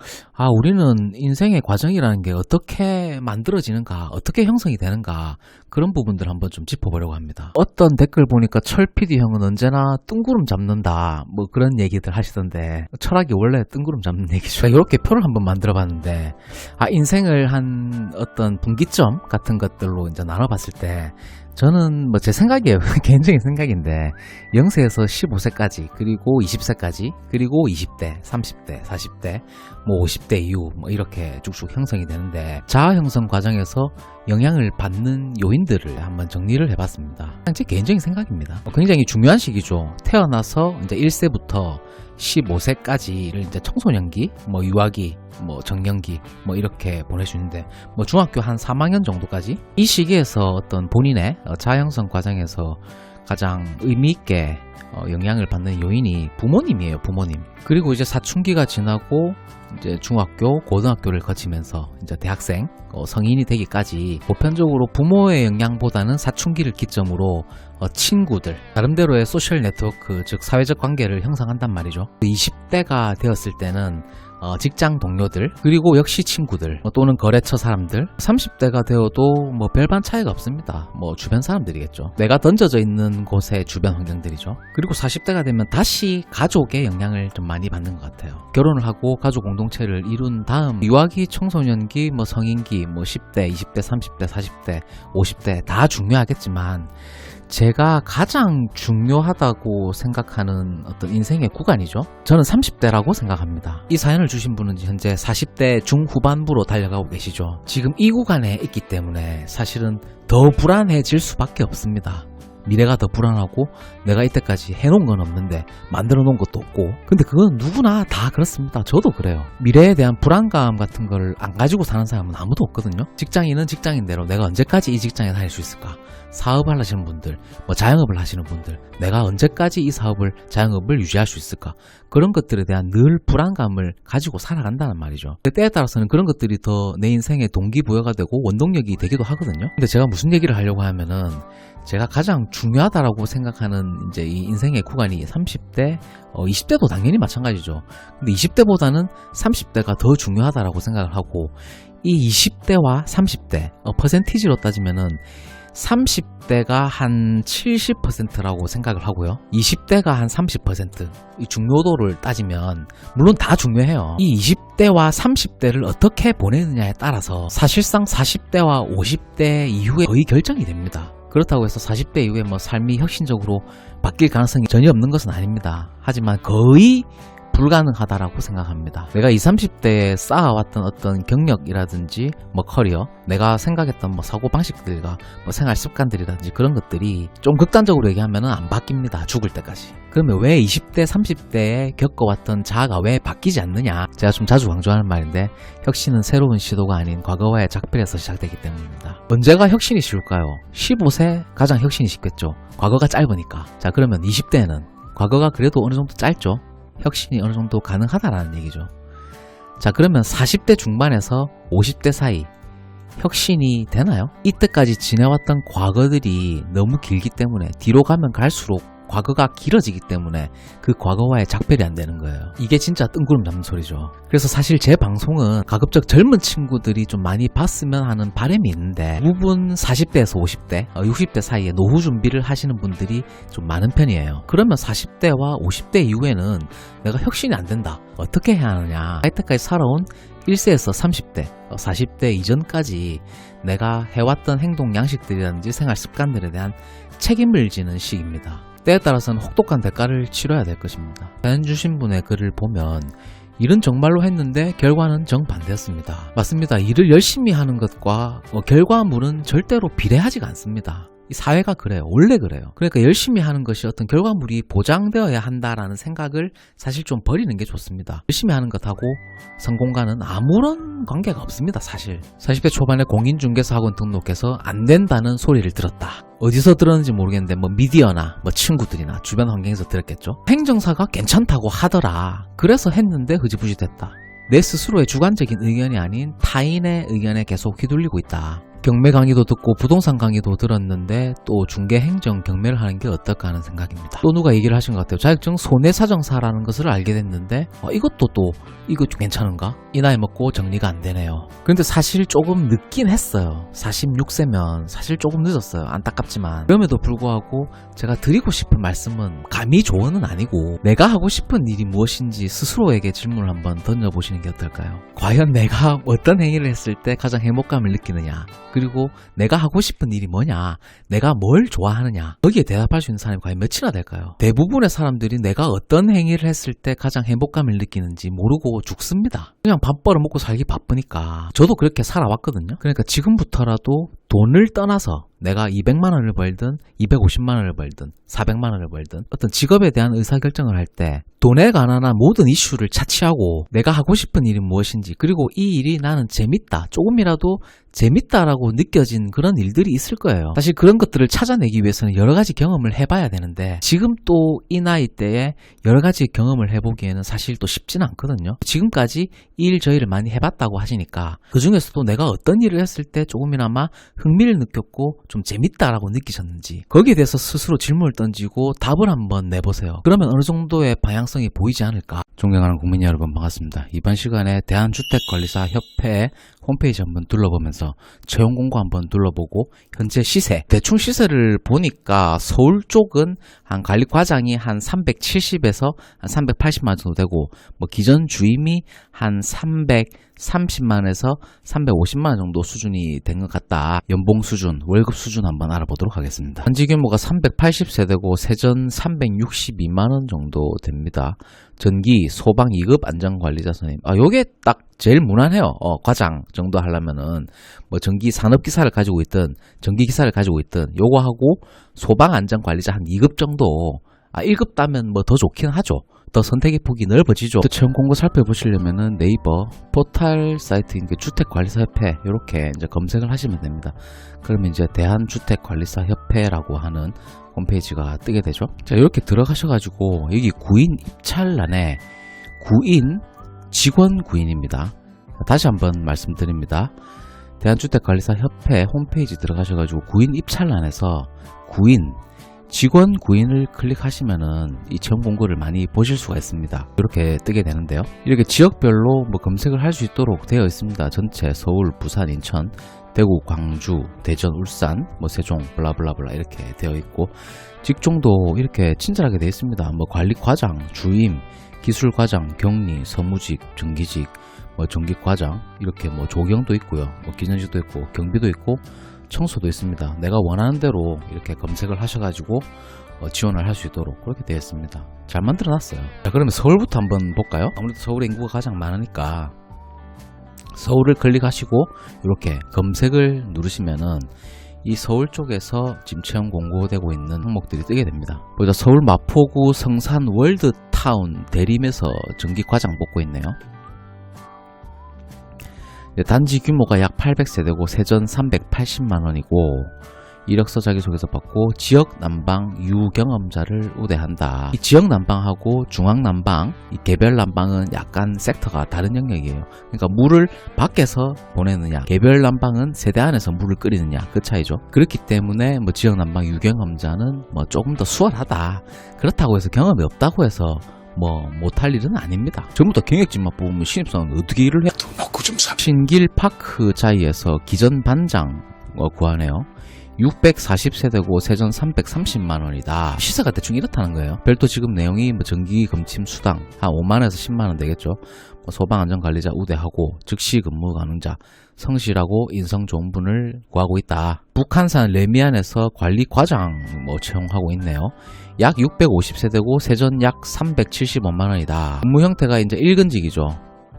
우리는 인생의 과정이라는 게 어떻게 만들어지는가, 어떻게 형성이 되는가, 그런 부분들 한번 좀 짚어보려고 합니다. 어떤 댓글 보니까 철PD 형은 언제나 뜬구름 잡는다, 뭐 그런 얘기들 하시던데, 철학이 원래 뜬구름 잡는 얘기죠. 이렇게 표를 한번 만들어 봤는데, 인생을 한 어떤 분기점 같은 것들로 이제 나눠봤을 때, 저는 뭐 제 생각이에요. 개인적인 생각인데 0세에서 15세까지, 그리고 20세까지, 그리고 20대, 30대, 40대, 뭐 50대 이후 뭐 이렇게 쭉쭉 형성이 되는데, 자아 형성 과정에서 영향을 받는 요인들을 한번 정리를 해봤습니다. 제 개인적인 생각입니다. 굉장히 중요한 시기죠. 태어나서 이제 1세부터 15세까지를 이제 청소년기, 뭐 유아기, 뭐 정년기, 뭐 이렇게 보낼 수 있는데, 뭐 중학교 한 3학년 정도까지 이 시기에서 어떤 본인의 자아형성 과정에서 가장 의미있게 영향을 받는 요인이 부모님이에요. 부모님. 그리고 이제 사춘기가 지나고 이제 중학교, 고등학교를 거치면서 이제 대학생, 성인이 되기까지 보편적으로 부모의 영향보다는 사춘기를 기점으로 친구들, 나름대로의 소셜 네트워크, 즉 사회적 관계를 형성한단 말이죠. 20대가 되었을 때는 직장 동료들, 그리고 역시 친구들, 또는 거래처 사람들. 30대가 되어도 뭐 별반 차이가 없습니다. 뭐 주변 사람들이겠죠. 내가 던져져 있는 곳의 주변 환경들이죠. 그리고 40대가 되면 다시 가족의 영향을 좀 많이 받는 것 같아요. 결혼을 하고 가족 공동체를 이룬 다음 유아기, 청소년기, 뭐 성인기, 뭐 10대, 20대, 30대, 40대, 50대 다 중요하겠지만, 제가 가장 중요하다고 생각하는 어떤 인생의 구간이죠. 저는 30대라고 생각합니다. 이 사연을 주신 분은 현재 40대 중후반부로 달려가고 계시죠. 지금 이 구간에 있기 때문에 사실은 더 불안해질 수밖에 없습니다. 미래가 더 불안하고 내가 이때까지 해놓은 건 없는데 만들어 놓은 것도 없고. 근데 그건 누구나 다 그렇습니다. 저도 그래요. 미래에 대한 불안감 같은 걸 안 가지고 사는 사람은 아무도 없거든요. 직장인은 직장인대로 내가 언제까지 이 직장에 다닐 수 있을까? 사업을 하시는 분들, 뭐 자영업을 하시는 분들, 내가 언제까지 이 사업을, 자영업을 유지할 수 있을까? 그런 것들에 대한 늘 불안감을 가지고 살아간다는 말이죠. 때에 따라서는 그런 것들이 더 내 인생의 동기부여가 되고 원동력이 되기도 하거든요. 근데 제가 무슨 얘기를 하려고 하면은, 제가 가장 중요하다라고 생각하는 이제 이 인생의 구간이 30대, 20대도 당연히 마찬가지죠. 근데 20대보다는 30대가 더 중요하다라고 생각을 하고, 이 20대와 30대, 퍼센티지로 따지면은 30대가 한 70%라고 생각을 하고요. 20대가 한 30%. 이 중요도를 따지면 물론 다 중요해요. 이 20대와 30대를 어떻게 보내느냐에 따라서 사실상 40대와 50대 이후에 거의 결정이 됩니다. 그렇다고 해서 40대 이후에 뭐 삶이 혁신적으로 바뀔 가능성이 전혀 없는 것은 아닙니다. 하지만 거의 불가능하다라고 생각합니다. 내가 20, 30대에 쌓아왔던 어떤 경력이라든지 뭐 커리어, 내가 생각했던 뭐 사고방식들과 뭐 생활 습관들이라든지 그런 것들이 좀 극단적으로 얘기하면은 안 바뀝니다. 죽을 때까지. 그러면 왜 20대, 30대에 겪어왔던 자아가 왜 바뀌지 않느냐? 제가 좀 자주 강조하는 말인데, 혁신은 새로운 시도가 아닌 과거와의 작별에서 시작되기 때문입니다. 언제가 혁신이 쉬울까요? 15세 가장 혁신이 쉽겠죠. 과거가 짧으니까. 자, 그러면 20대는 과거가 그래도 어느 정도 짧죠. 혁신이 어느 정도 가능하다라는 얘기죠. 자, 그러면 40대 중반에서 50대 사이 혁신이 되나요? 이때까지 지내왔던 과거들이 너무 길기 때문에 뒤로 가면 갈수록 과거가 길어지기 때문에 그 과거와의 작별이 안 되는 거예요. 이게 진짜 뜬구름 잡는 소리죠. 그래서 사실 제 방송은 가급적 젊은 친구들이 좀 많이 봤으면 하는 바람이 있는데, 대부분 40대에서 50대, 60대 사이에 노후 준비를 하시는 분들이 좀 많은 편이에요. 그러면 40대와 50대 이후에는 내가 혁신이 안 된다. 어떻게 해야 하느냐. 이때까지 살아온 1세에서 30대, 40대 이전까지 내가 해왔던 행동 양식들이라든지 생활 습관들에 대한 책임을 지는 시기입니다. 때에 따라서는 혹독한 대가를 치러야 될 것입니다. 사연 주신 분의 글을 보면 일은 정말로 했는데 결과는 정반대였습니다. 맞습니다. 일을 열심히 하는 것과 결과물은 절대로 비례하지가 않습니다. 이 사회가 그래요. 원래 그래요. 그러니까 열심히 하는 것이 어떤 결과물이 보장되어야 한다라는 생각을 사실 좀 버리는 게 좋습니다. 열심히 하는 것하고 성공과는 아무런 관계가 없습니다. 사실 40대 초반에 공인중개사 학원 등록해서 안 된다는 소리를 들었다. 어디서 들었는지 모르겠는데 뭐 미디어나 뭐 친구들이나 주변 환경에서 들었겠죠. 행정사가 괜찮다고 하더라. 그래서 했는데 흐지부지 됐다. 내 스스로의 주관적인 의견이 아닌 타인의 의견에 계속 휘둘리고 있다. 경매 강의도 듣고 부동산 강의도 들었는데 또 중개 행정 경매를 하는 게 어떨까 하는 생각입니다. 또 누가 얘기를 하신 것 같아요. 자격증 손해사정사라는 것을 알게 됐는데 이것도 또 이거 좀 괜찮은가? 이 나이 먹고 정리가 안 되네요. 그런데 사실 조금 늦긴 했어요. 46세면 사실 조금 늦었어요. 안타깝지만 그럼에도 불구하고 제가 드리고 싶은 말씀은 감히 조언은 아니고, 내가 하고 싶은 일이 무엇인지 스스로에게 질문을 한번 던져보시는 게 어떨까요? 과연 내가 어떤 행위를 했을 때 가장 행복감을 느끼느냐, 그리고 내가 하고 싶은 일이 뭐냐, 내가 뭘 좋아하느냐, 거기에 대답할 수 있는 사람이 과연 몇이나 될까요? 대부분의 사람들이 내가 어떤 행위를 했을 때 가장 행복감을 느끼는지 모르고 죽습니다. 그냥 밥 벌어먹고 살기 바쁘니까. 저도 그렇게 살아왔거든요. 그러니까 지금부터라도 돈을 떠나서 내가 200만 원을 벌든 250만 원을 벌든 400만 원을 벌든 어떤 직업에 대한 의사결정을 할 때 돈에 관한 모든 이슈를 차치하고 내가 하고 싶은 일이 무엇인지, 그리고 이 일이 나는 재밌다, 조금이라도 재밌다라고 느껴진 그런 일들이 있을 거예요. 사실 그런 것들을 찾아내기 위해서는 여러 가지 경험을 해봐야 되는데, 지금 또 이 나이 때에 여러 가지 경험을 해보기에는 사실 또 쉽지는 않거든요. 지금까지 이 일 저 일을 많이 해봤다고 하시니까 그 중에서도 내가 어떤 일을 했을 때 조금이나마 흥미를 느꼈고 좀 재밌다라고 느끼셨는지, 거기에 대해서 스스로 질문을 던지고 답을 한번 내보세요. 그러면 어느 정도의 방향성이 보이지 않을까. 존경하는 국민 여러분, 반갑습니다. 이번 시간에 대한주택관리사협회 홈페이지 한번 둘러보면서 채용 공고 한번 둘러보고 현재 시세, 대충 시세를 보니까 서울 쪽은 한 관리과장이 한 370에서 한 380만 정도 되고, 뭐 기존 주임이 한 330만에서 350만 정도 수준이 된 것 같다. 연봉 수준, 월급 수준 한번 알아보도록 하겠습니다. 단지 규모가 380세대고 세전 362만 원 정도 됩니다. 전기, 소방 2급 안전관리자 선임. 요게 딱 제일 무난해요. 과장 정도 하려면은 뭐 전기 산업 기사를 가지고 있든 전기 기사를 가지고 있든 요거 하고 소방 안전 관리자 한 2급 정도. 1급 따면 뭐 더 좋긴 하죠. 더 선택의 폭이 넓어지죠. 채용 공고 살펴보시려면은 네이버 포털 사이트인 그 주택관리사협회 이렇게 이제 검색을 하시면 됩니다. 그러면 이제 대한주택관리사협회라고 하는 홈페이지가 뜨게 되죠. 자, 이렇게 들어가셔가지고 여기 구인 입찰란에 구인 직원 구인입니다. 다시 한번 말씀드립니다. 대한주택관리사협회 홈페이지 들어가셔가지고 구인 입찰란에서 구인 직원 구인을 클릭하시면은 이 채용 공고를 많이 보실 수가 있습니다. 이렇게 뜨게 되는데요. 이렇게 지역별로 뭐 검색을 할 수 있도록 되어 있습니다. 전체 서울, 부산, 인천, 대구, 광주, 대전, 울산, 뭐 세종, 블라블라블라 이렇게 되어 있고 직종도 이렇게 친절하게 되어 있습니다. 뭐 관리과장, 주임, 기술과장, 격리, 서무직, 정기직, 뭐 전기과장 이렇게 뭐 조경도 있고요. 뭐 기전직도 있고 경비도 있고 청소도 있습니다. 내가 원하는 대로 이렇게 검색을 하셔가지고 지원을 할 수 있도록 그렇게 되어 있습니다. 잘 만들어놨어요. 자, 그러면 서울부터 한번 볼까요? 아무래도 서울의 인구가 가장 많으니까 서울을 클릭하시고 이렇게 검색을 누르시면은 이 서울 쪽에서 지금 채용 공고되고 있는 항목들이 뜨게 됩니다. 보자, 서울 마포구 성산 월드타운 대림에서 전기과장 뽑고 있네요. 단지 규모가 약 800세대고 세전 380만원이고 이력서 자기소개서 받고 지역 난방 유경험자를 우대한다. 이 지역 난방하고 중앙 난방, 이 개별 난방은 약간 섹터가 다른 영역이에요. 그러니까 물을 밖에서 보내느냐, 개별 난방은 세대 안에서 물을 끓이느냐 그 차이죠. 그렇기 때문에 뭐 지역 난방 유경험자는 뭐 조금 더 수월하다. 그렇다고 해서 경험이 없다고 해서 뭐 못할 일은 아닙니다. 전부 다 경력직만 뽑으면 신입사원 어떻게 일을 해? 먹고 좀 사. 신길파크 자이에서 기전 반장 구하네요. 640세대고 세전 330만원이다. 시세가 대충 이렇다는 거예요. 별도 지급 내용이 뭐 전기 검침 수당 한 5만원에서 10만원 되겠죠. 뭐 소방안전관리자 우대하고 즉시 근무 가능자 성실하고 인성 좋은 분을 구하고 있다. 북한산 레미안에서 관리과장 뭐 채용하고 있네요. 약 650세대고 세전 약 375만원이다. 근무 형태가 이제 일근직이죠.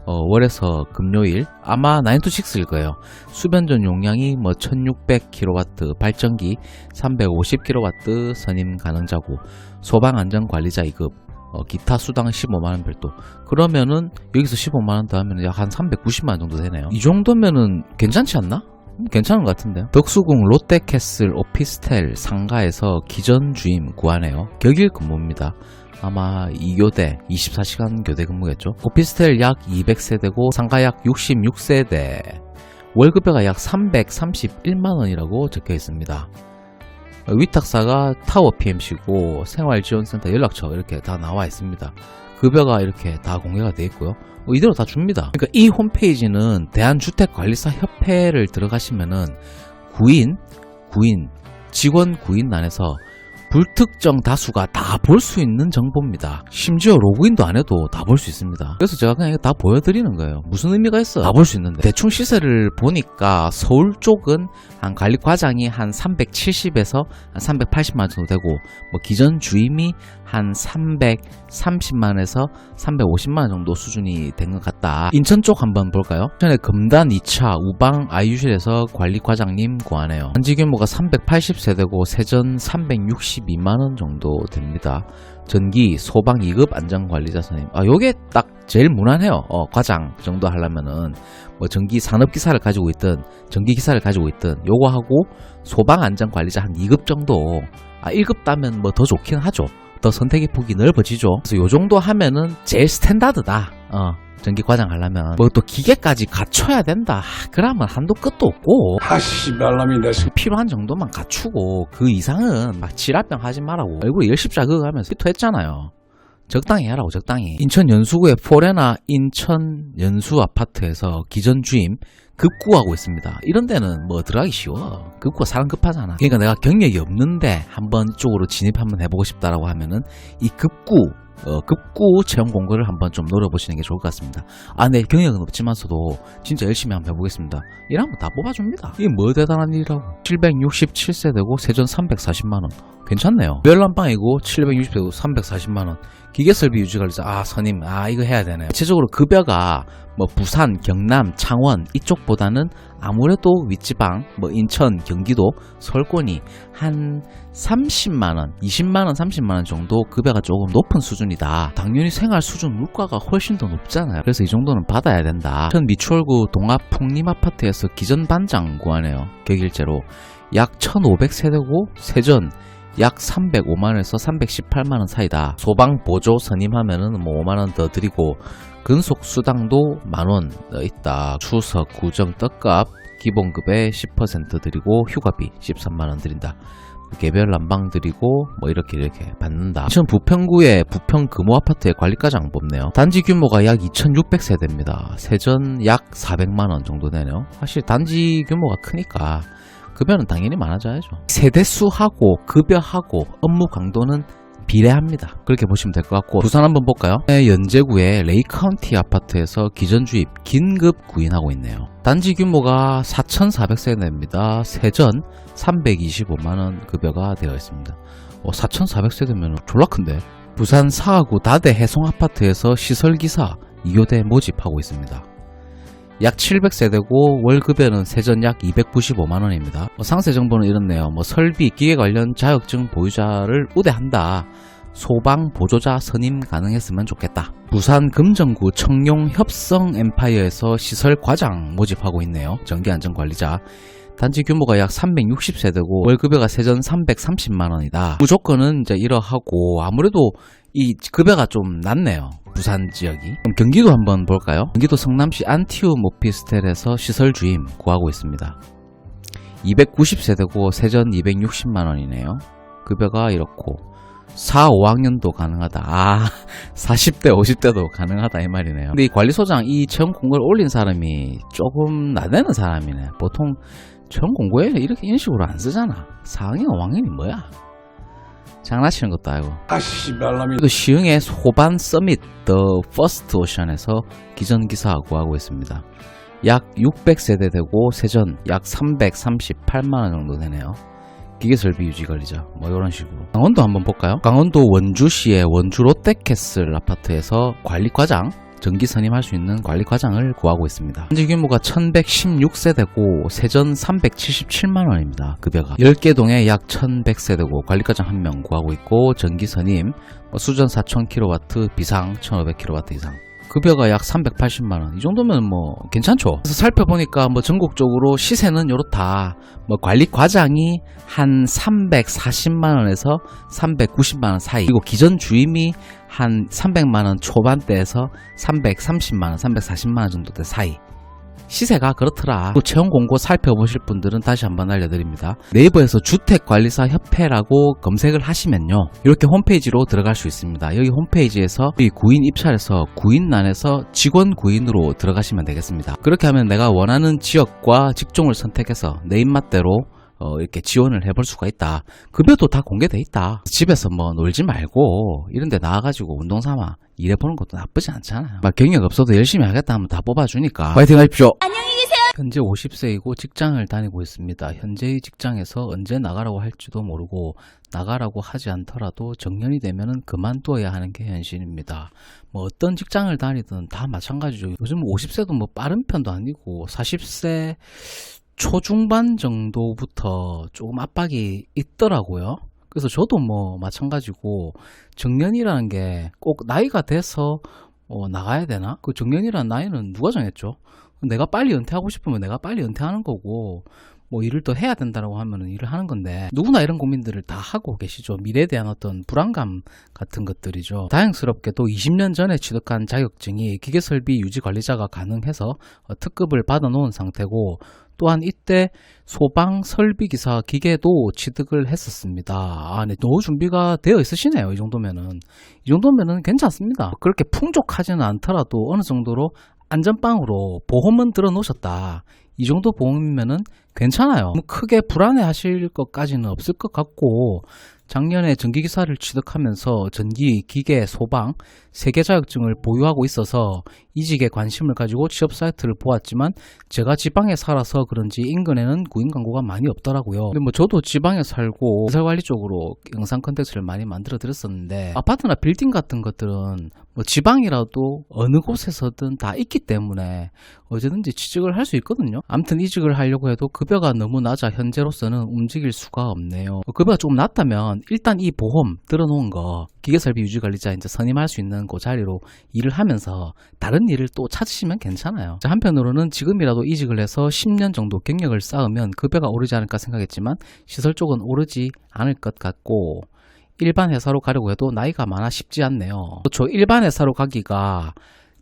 월에서 금요일 아마 9to6일 거예요. 수변전 용량이 뭐 1600kW 발전기 350kW 선임 가능자고 소방안전관리자 2급 기타 수당 15만원 별도. 그러면은 여기서 15만원 더 하면 약 한 390만원 정도 되네요. 이 정도면은 괜찮지 않나? 괜찮은 것 같은데요. 덕수궁 롯데캐슬 오피스텔 상가에서 기전 주임 구하네요. 격일 근무입니다. 아마 2교대 24시간 교대 근무겠죠. 오피스텔 약 200세대고 상가 약 66세대. 월급여가 약 331만원이라고 적혀 있습니다. 위탁사가 타워 PMC고 생활지원센터 연락처 이렇게 다 나와 있습니다. 급여가 이렇게 다 공개가 되어 있고요. 이대로 다 줍니다. 그러니까 이 홈페이지는 대한주택관리사협회를 들어가시면은 구인 직원 구인란에서 불특정 다수가 다 볼 수 있는 정보입니다. 심지어 로그인도 안 해도 다 볼 수 있습니다. 그래서 제가 그냥 이거 다 보여드리는 거예요. 무슨 의미가 있어? 다 볼 수 있는데. 대충 시세를 보니까 서울 쪽은 한 관리과장이 한 370에서 한 380만 정도 되고 뭐 기전 주임이 한 330만에서 350만 정도 수준이 된 것 같다. 인천 쪽 한번 볼까요? 인천의 금단 2차 우방 아이유실에서 관리과장님 구하네요. 단지 규모가 380세대고 세전 362만원 정도 됩니다. 전기, 소방 2급 안전관리자 선임. 요게 딱 제일 무난해요. 과장 정도 하려면은 뭐 전기 산업기사를 가지고 있든 전기기사를 가지고 있든 요거 하고 소방 안전관리자 한 2급 정도. 1급 따면 뭐 더 좋긴 하죠. 더 선택의 폭이 넓어지죠. 그래서 요 정도 하면은 제일 스탠다드다. 전기과장 하려면 뭐 또 기계까지 갖춰야 된다. 그러면 한도 끝도 없고 씨발놈이 내 필요한 정도만 갖추고 그 이상은 막 지랄병 하지 말라고. 얼굴에 열십자 그거 하면서 피토했잖아요. 적당히 하라고 적당히. 인천 연수구의 포레나 인천 연수 아파트에서 기전 주임 급구하고 있습니다. 이런 데는 뭐 들어가기 쉬워. 급구가 사람 급하잖아. 그러니까 내가 경력이 없는데 한번 이쪽으로 진입 한번 해보고 싶다라고 하면은 이 급구 채용 공고를 한번 좀 노려보시는 게 좋을 것 같습니다. 내 경력은 없지만서도 진짜 열심히 한번 해보겠습니다. 이러면 다 뽑아줍니다. 이게 뭐 대단한 일이라고. 767세대고 세전 340만원. 괜찮네요. 별난방이고 760세대고 340만원. 기계설비 유지관리자 선임 이거 해야 되네요. 대체적으로 급여가 뭐 부산, 경남, 창원 이쪽보다는 아무래도 윗지방, 뭐 인천, 경기도, 서울권이 한 30만원, 20만원, 30만원 정도 급여가 조금 높은 수준이다. 당연히 생활 수준 물가가 훨씬 더 높잖아요. 그래서 이 정도는 받아야 된다. 현 미추홀구 동합 풍림아파트에서 기전반장 구하네요. 격일제로 약 1500세대고 세전 약 305만원에서 318만원 사이다. 소방보조 선임하면은 뭐 5만원 더 드리고 근속수당도 만원 있다. 추석 구정 떡값 기본급의 10% 드리고 휴가비 13만원 드린다. 개별 난방 드리고 뭐 이렇게 받는다. 인천 부평구의 부평 금호아파트의 관리과장 뽑네요. 단지 규모가 약 2600세대입니다. 세전 약 400만원 정도 되네요. 사실 단지 규모가 크니까 급여는 당연히 많아져야죠. 세대수하고 급여하고 업무 강도는 비례합니다. 그렇게 보시면 될 것 같고, 부산 한번 볼까요? 연제구의 레이카운티 아파트에서 기전주입 긴급 구인하고 있네요. 단지 규모가 4400세대입니다. 세전 325만원 급여가 되어 있습니다. 4400세대면 졸라 큰데. 부산 사하구 다대 해송아파트에서 시설기사 2교대 모집하고 있습니다. 약 700세대고 월급여는 세전 약 295만원입니다. 상세 정보는 이렇네요. 설비, 기계 관련 자격증 보유자를 우대한다. 소방 보조자 선임 가능했으면 좋겠다. 부산 금정구 청룡 협성 엠파이어에서 시설 과장 모집하고 있네요. 전기안전관리자. 단지 규모가 약 360세대고 월급여가 세전 330만원이다. 무조건은 이제 이러하고 아무래도 이 급여가 좀 낮네요. 부산 지역이. 그럼 경기도 한번 볼까요? 경기도 성남시 안티움 오피스텔에서 시설 주임 구하고 있습니다. 290세대고 세전 260만원이네요. 급여가 이렇고 4, 5학년도 가능하다. 40대, 50대도 가능하다 이 말이네요. 근데 이 관리소장 이 채용 공고를 올린 사람이 조금 나대는 사람이네. 보통 채용 공고에 이렇게 이런 식으로 안 쓰잖아. 4학년, 5학년이 뭐야? 장난치는 것도 아니고. 말람이 또 시흥의 소반 서밋 더 퍼스트 오션에서 기전기사 구하고 있습니다. 약 600세대 되고 세전 약 338만원 정도 되네요. 기계설비 유지관리자 뭐 이런 식으로. 강원도 한번 볼까요? 강원도 원주시의 원주 롯데캐슬 아파트에서 관리과장 전기 선임할 수 있는 관리과장을 구하고 있습니다. 현재 규모가 1116세대고 세전 377만원입니다. 급여가 10개 동에 약 1100세대고 관리과장 1명 구하고 있고 전기 선임 수전 4000kW 비상 1500kW 이상. 급여가 약 380만원. 이 정도면 뭐 괜찮죠. 그래서 살펴보니까 뭐 전국적으로 시세는 요렇다. 뭐 관리과장이 한 340만원에서 390만원 사이. 그리고 기전 주임이 한 300만원 초반대에서 330만원, 340만원 정도 대 사이. 시세가 그렇더라. 또 채용 공고 살펴보실 분들은 다시 한번 알려드립니다. 네이버에서 주택관리사 협회라고 검색을 하시면요, 이렇게 홈페이지로 들어갈 수 있습니다. 여기 홈페이지에서 이 구인 입찰에서 구인란에서 직원 구인으로 들어가시면 되겠습니다. 그렇게 하면 내가 원하는 지역과 직종을 선택해서 내 입맛대로 이렇게 지원을 해볼 수가 있다. 급여도 다 공개돼 있다. 집에서 뭐 놀지 말고 이런 데 나와가지고 운동삼아 일해보는 것도 나쁘지 않잖아요. 막 경력 없어도 열심히 하겠다 하면 다 뽑아주니까 화이팅 하십시오. 안녕히 계세요. 현재 50세이고 직장을 다니고 있습니다. 현재의 직장에서 언제 나가라고 할지도 모르고 나가라고 하지 않더라도 정년이 되면은 그만두어야 하는 게 현실입니다. 뭐 어떤 직장을 다니든 다 마찬가지죠. 요즘 50세도 뭐 빠른 편도 아니고 40세 초중반 정도부터 조금 압박이 있더라고요. 그래서 저도 뭐 마찬가지고 정년이라는 게 꼭 나이가 돼서 나가야 되나? 그 정년이라는 나이는 누가 정했죠? 내가 빨리 은퇴하고 싶으면 내가 빨리 은퇴하는 거고, 뭐 일을 더 해야 된다고 하면은 일을 하는 건데, 누구나 이런 고민들을 다 하고 계시죠. 미래에 대한 어떤 불안감 같은 것들이죠. 다행스럽게도 20년 전에 취득한 자격증이 기계설비 유지관리자가 가능해서 특급을 받아놓은 상태고, 또한 이때 소방 설비기사 기계도 취득을 했었습니다. 네, 노후 준비가 되어 있으시네요. 이 정도면은 괜찮습니다. 그렇게 풍족하지는 않더라도 어느 정도로 안전빵으로 보험은 들어 놓으셨다. 이 정도 보험이면은 괜찮아요. 크게 불안해 하실 것까지는 없을 것 같고, 작년에 전기기사를 취득하면서 전기, 기계, 소방 3개 자격증을 보유하고 있어서 이직에 관심을 가지고 취업 사이트를 보았지만, 제가 지방에 살아서 그런지 인근에는 구인 광고가 많이 없더라고요. 근데 뭐 저도 지방에 살고 시설관리 쪽으로 영상 컨텐츠를 많이 만들어 드렸었는데, 아파트나 빌딩 같은 것들은 뭐 지방이라도 어느 곳에서든 다 있기 때문에 언제든지 취직을 할 수 있거든요. 아무튼 이직을 하려고 해도 급여가 너무 낮아 현재로서는 움직일 수가 없네요. 급여가 조금 낮다면 일단 이 보험 들어놓은 거 기계설비 유지관리자 이제 선임할 수 있는 그 자리로 일을 하면서 다른 일을 또 찾으시면 괜찮아요. 자, 한편으로는 지금이라도 이직을 해서 10년 정도 경력을 쌓으면 급여가 오르지 않을까 생각했지만 시설 쪽은 오르지 않을 것 같고 일반 회사로 가려고 해도 나이가 많아 쉽지 않네요. 그렇죠. 일반 회사로 가기가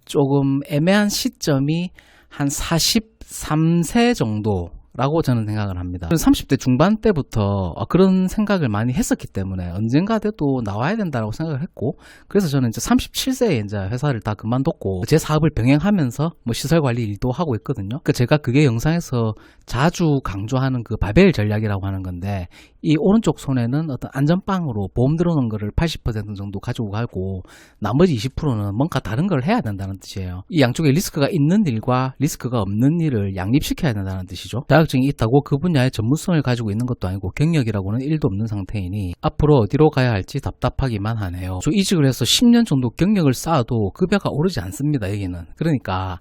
조금 애매한 시점이 한 43세 정도라고 저는 생각을 합니다. 30대 중반 때부터 그런 생각을 많이 했었기 때문에 언젠가 돼도 나와야 된다고 생각을 했고, 그래서 저는 이제 37세에 이제 회사를 다 그만뒀고 제 사업을 병행하면서 뭐 시설 관리 일도 하고 있거든요. 제가 그게 영상에서 자주 강조하는 그 바벨 전략이라고 하는 건데, 이 오른쪽 손에는 어떤 안전빵으로 보험 들어놓은 거를 80% 정도 가지고 가고 나머지 20%는 뭔가 다른 걸 해야 된다는 뜻이에요. 이 양쪽에 리스크가 있는 일과 리스크가 없는 일을 양립시켜야 된다는 뜻이죠. 자격증이 있다고 그 분야의 전문성을 가지고 있는 것도 아니고 경력이라고는 1도 없는 상태이니 앞으로 어디로 가야 할지 답답하기만 하네요. 저 이직을 해서 10년 정도 경력을 쌓아도 급여가 오르지 않습니다. 여기는. 그러니까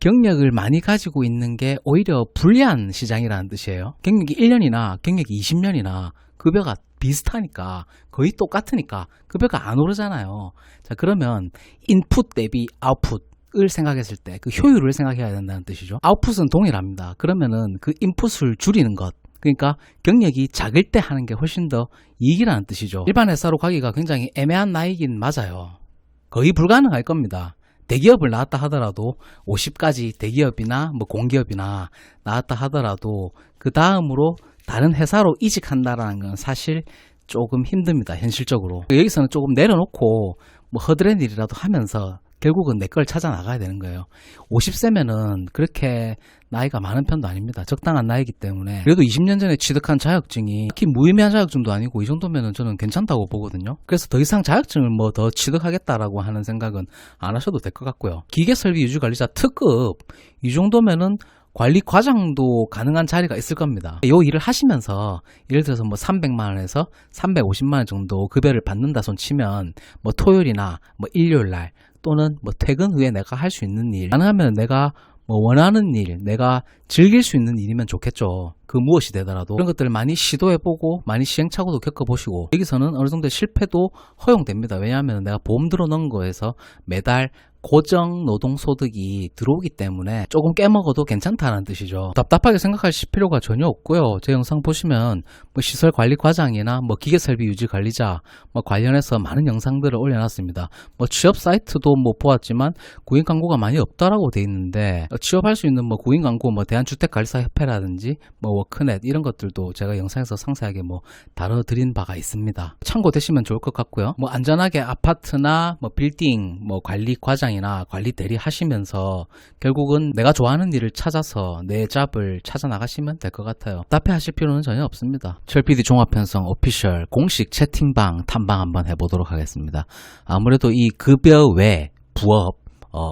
경력을 많이 가지고 있는 게 오히려 불리한 시장이라는 뜻이에요. 경력이 1년이나 경력이 20년이나 급여가 비슷하니까, 거의 똑같으니까 급여가 안 오르잖아요. 자, 그러면 인풋 대비 아웃풋을 생각했을 때 그 효율을 생각해야 된다는 뜻이죠. 아웃풋은 동일합니다. 그러면은 그 인풋을 줄이는 것, 그러니까 경력이 작을 때 하는 게 훨씬 더 이익이라는 뜻이죠. 일반 회사로 가기가 굉장히 애매한 나이긴 맞아요. 거의 불가능할 겁니다. 대기업을 나왔다 하더라도 50까지 대기업이나 뭐 공기업이나 나왔다 하더라도 그 다음으로 다른 회사로 이직한다라는 건 사실 조금 힘듭니다. 현실적으로. 여기서는 조금 내려놓고 뭐 허드렛 일이라도 하면서 결국은 내 걸 찾아 나가야 되는 거예요. 50세면은 그렇게 나이가 많은 편도 아닙니다. 적당한 나이기 때문에. 그래도 20년 전에 취득한 자격증이 특히 무의미한 자격증도 아니고 이 정도면은 저는 괜찮다고 보거든요. 그래서 더 이상 자격증을 뭐 더 취득하겠다라고 하는 생각은 안 하셔도 될 것 같고요. 기계설비 유지관리자 특급 이 정도면은 관리 과장도 가능한 자리가 있을 겁니다. 이 일을 하시면서 예를 들어서 뭐 300만 원에서 350만 원 정도 급여를 받는다 손 치면 뭐 토요일이나 뭐 일요일 날 또는 뭐 퇴근 후에 내가 할 수 있는 일, 가능하면 내가 뭐 원하는 일, 내가 즐길 수 있는 일이면 좋겠죠. 그 무엇이 되더라도 그런 것들을 많이 시도해보고 많이 시행착오도 겪어보시고, 여기서는 어느 정도 실패도 허용됩니다. 왜냐하면 내가 보험 들어놓은 거에서 매달 고정 노동소득이 들어오기 때문에 조금 깨먹어도 괜찮다는 뜻이죠. 답답하게 생각하실 필요가 전혀 없고요. 제 영상 보시면 뭐 시설관리과장이나 뭐 기계설비 유지관리자 뭐 관련해서 많은 영상들을 올려놨습니다. 뭐 취업 사이트도 뭐 보았지만 구인 광고가 많이 없다라고 돼 있는데, 취업할 수 있는 뭐 구인 광고 뭐 대한주택관리사협회라든지 뭐 워크넷 이런 것들도 제가 영상에서 상세하게 뭐 다뤄드린 바가 있습니다. 참고되시면 좋을 것 같고요. 뭐 안전하게 아파트나 뭐 빌딩 뭐 관리과장 이나 관리 대리 하시면서 결국은 내가 좋아하는 일을 찾아서 내 잡을 찾아 나가시면 될 것 같아요. 답답해하실 필요는 전혀 없습니다. 철PD 종합편성 오피셜 공식 채팅방 탐방 한번 해보도록 하겠습니다. 아무래도 이 급여 외 부업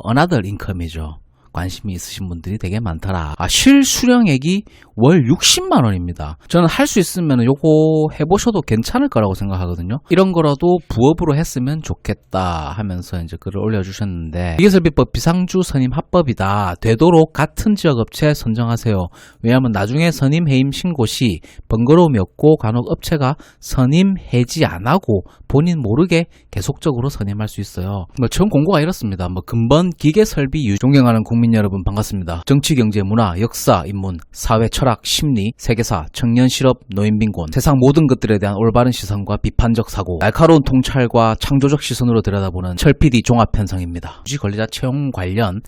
another income이죠. 관심이 있으신 분들이 되게 많더라. 실수령액이 월 60만 원입니다. 저는 할 수 있으면 요거 해보셔도 괜찮을 거라고 생각하거든요. 이런 거라도 부업으로 했으면 좋겠다 하면서 이제 글을 올려주셨는데, 기계설비법 비상주 선임 합법이다. 되도록 같은 지역업체 선정하세요. 왜냐하면 나중에 선임 해임 신고 시 번거로움이 없고 간혹 업체가 선임 해지 안 하고 본인 모르게 계속적으로 선임할 수 있어요. 뭐 처음 공고가 이렇습니다. 뭐 근본 기계설비 존경하는 국민 여러분 반갑습니다. 정치, 경제, 문화, 역사, 인문, 사회, 철학, 심리, 세계사, 청년, 실업, 노인, 빈곤, 세상 모든 것들에 대한 올바른 시선과 비판적 사고, 날카로운 통찰과 창조적 시선으로 들여다보는 철PD 종합편성입니다. 유지관리자 채용 관련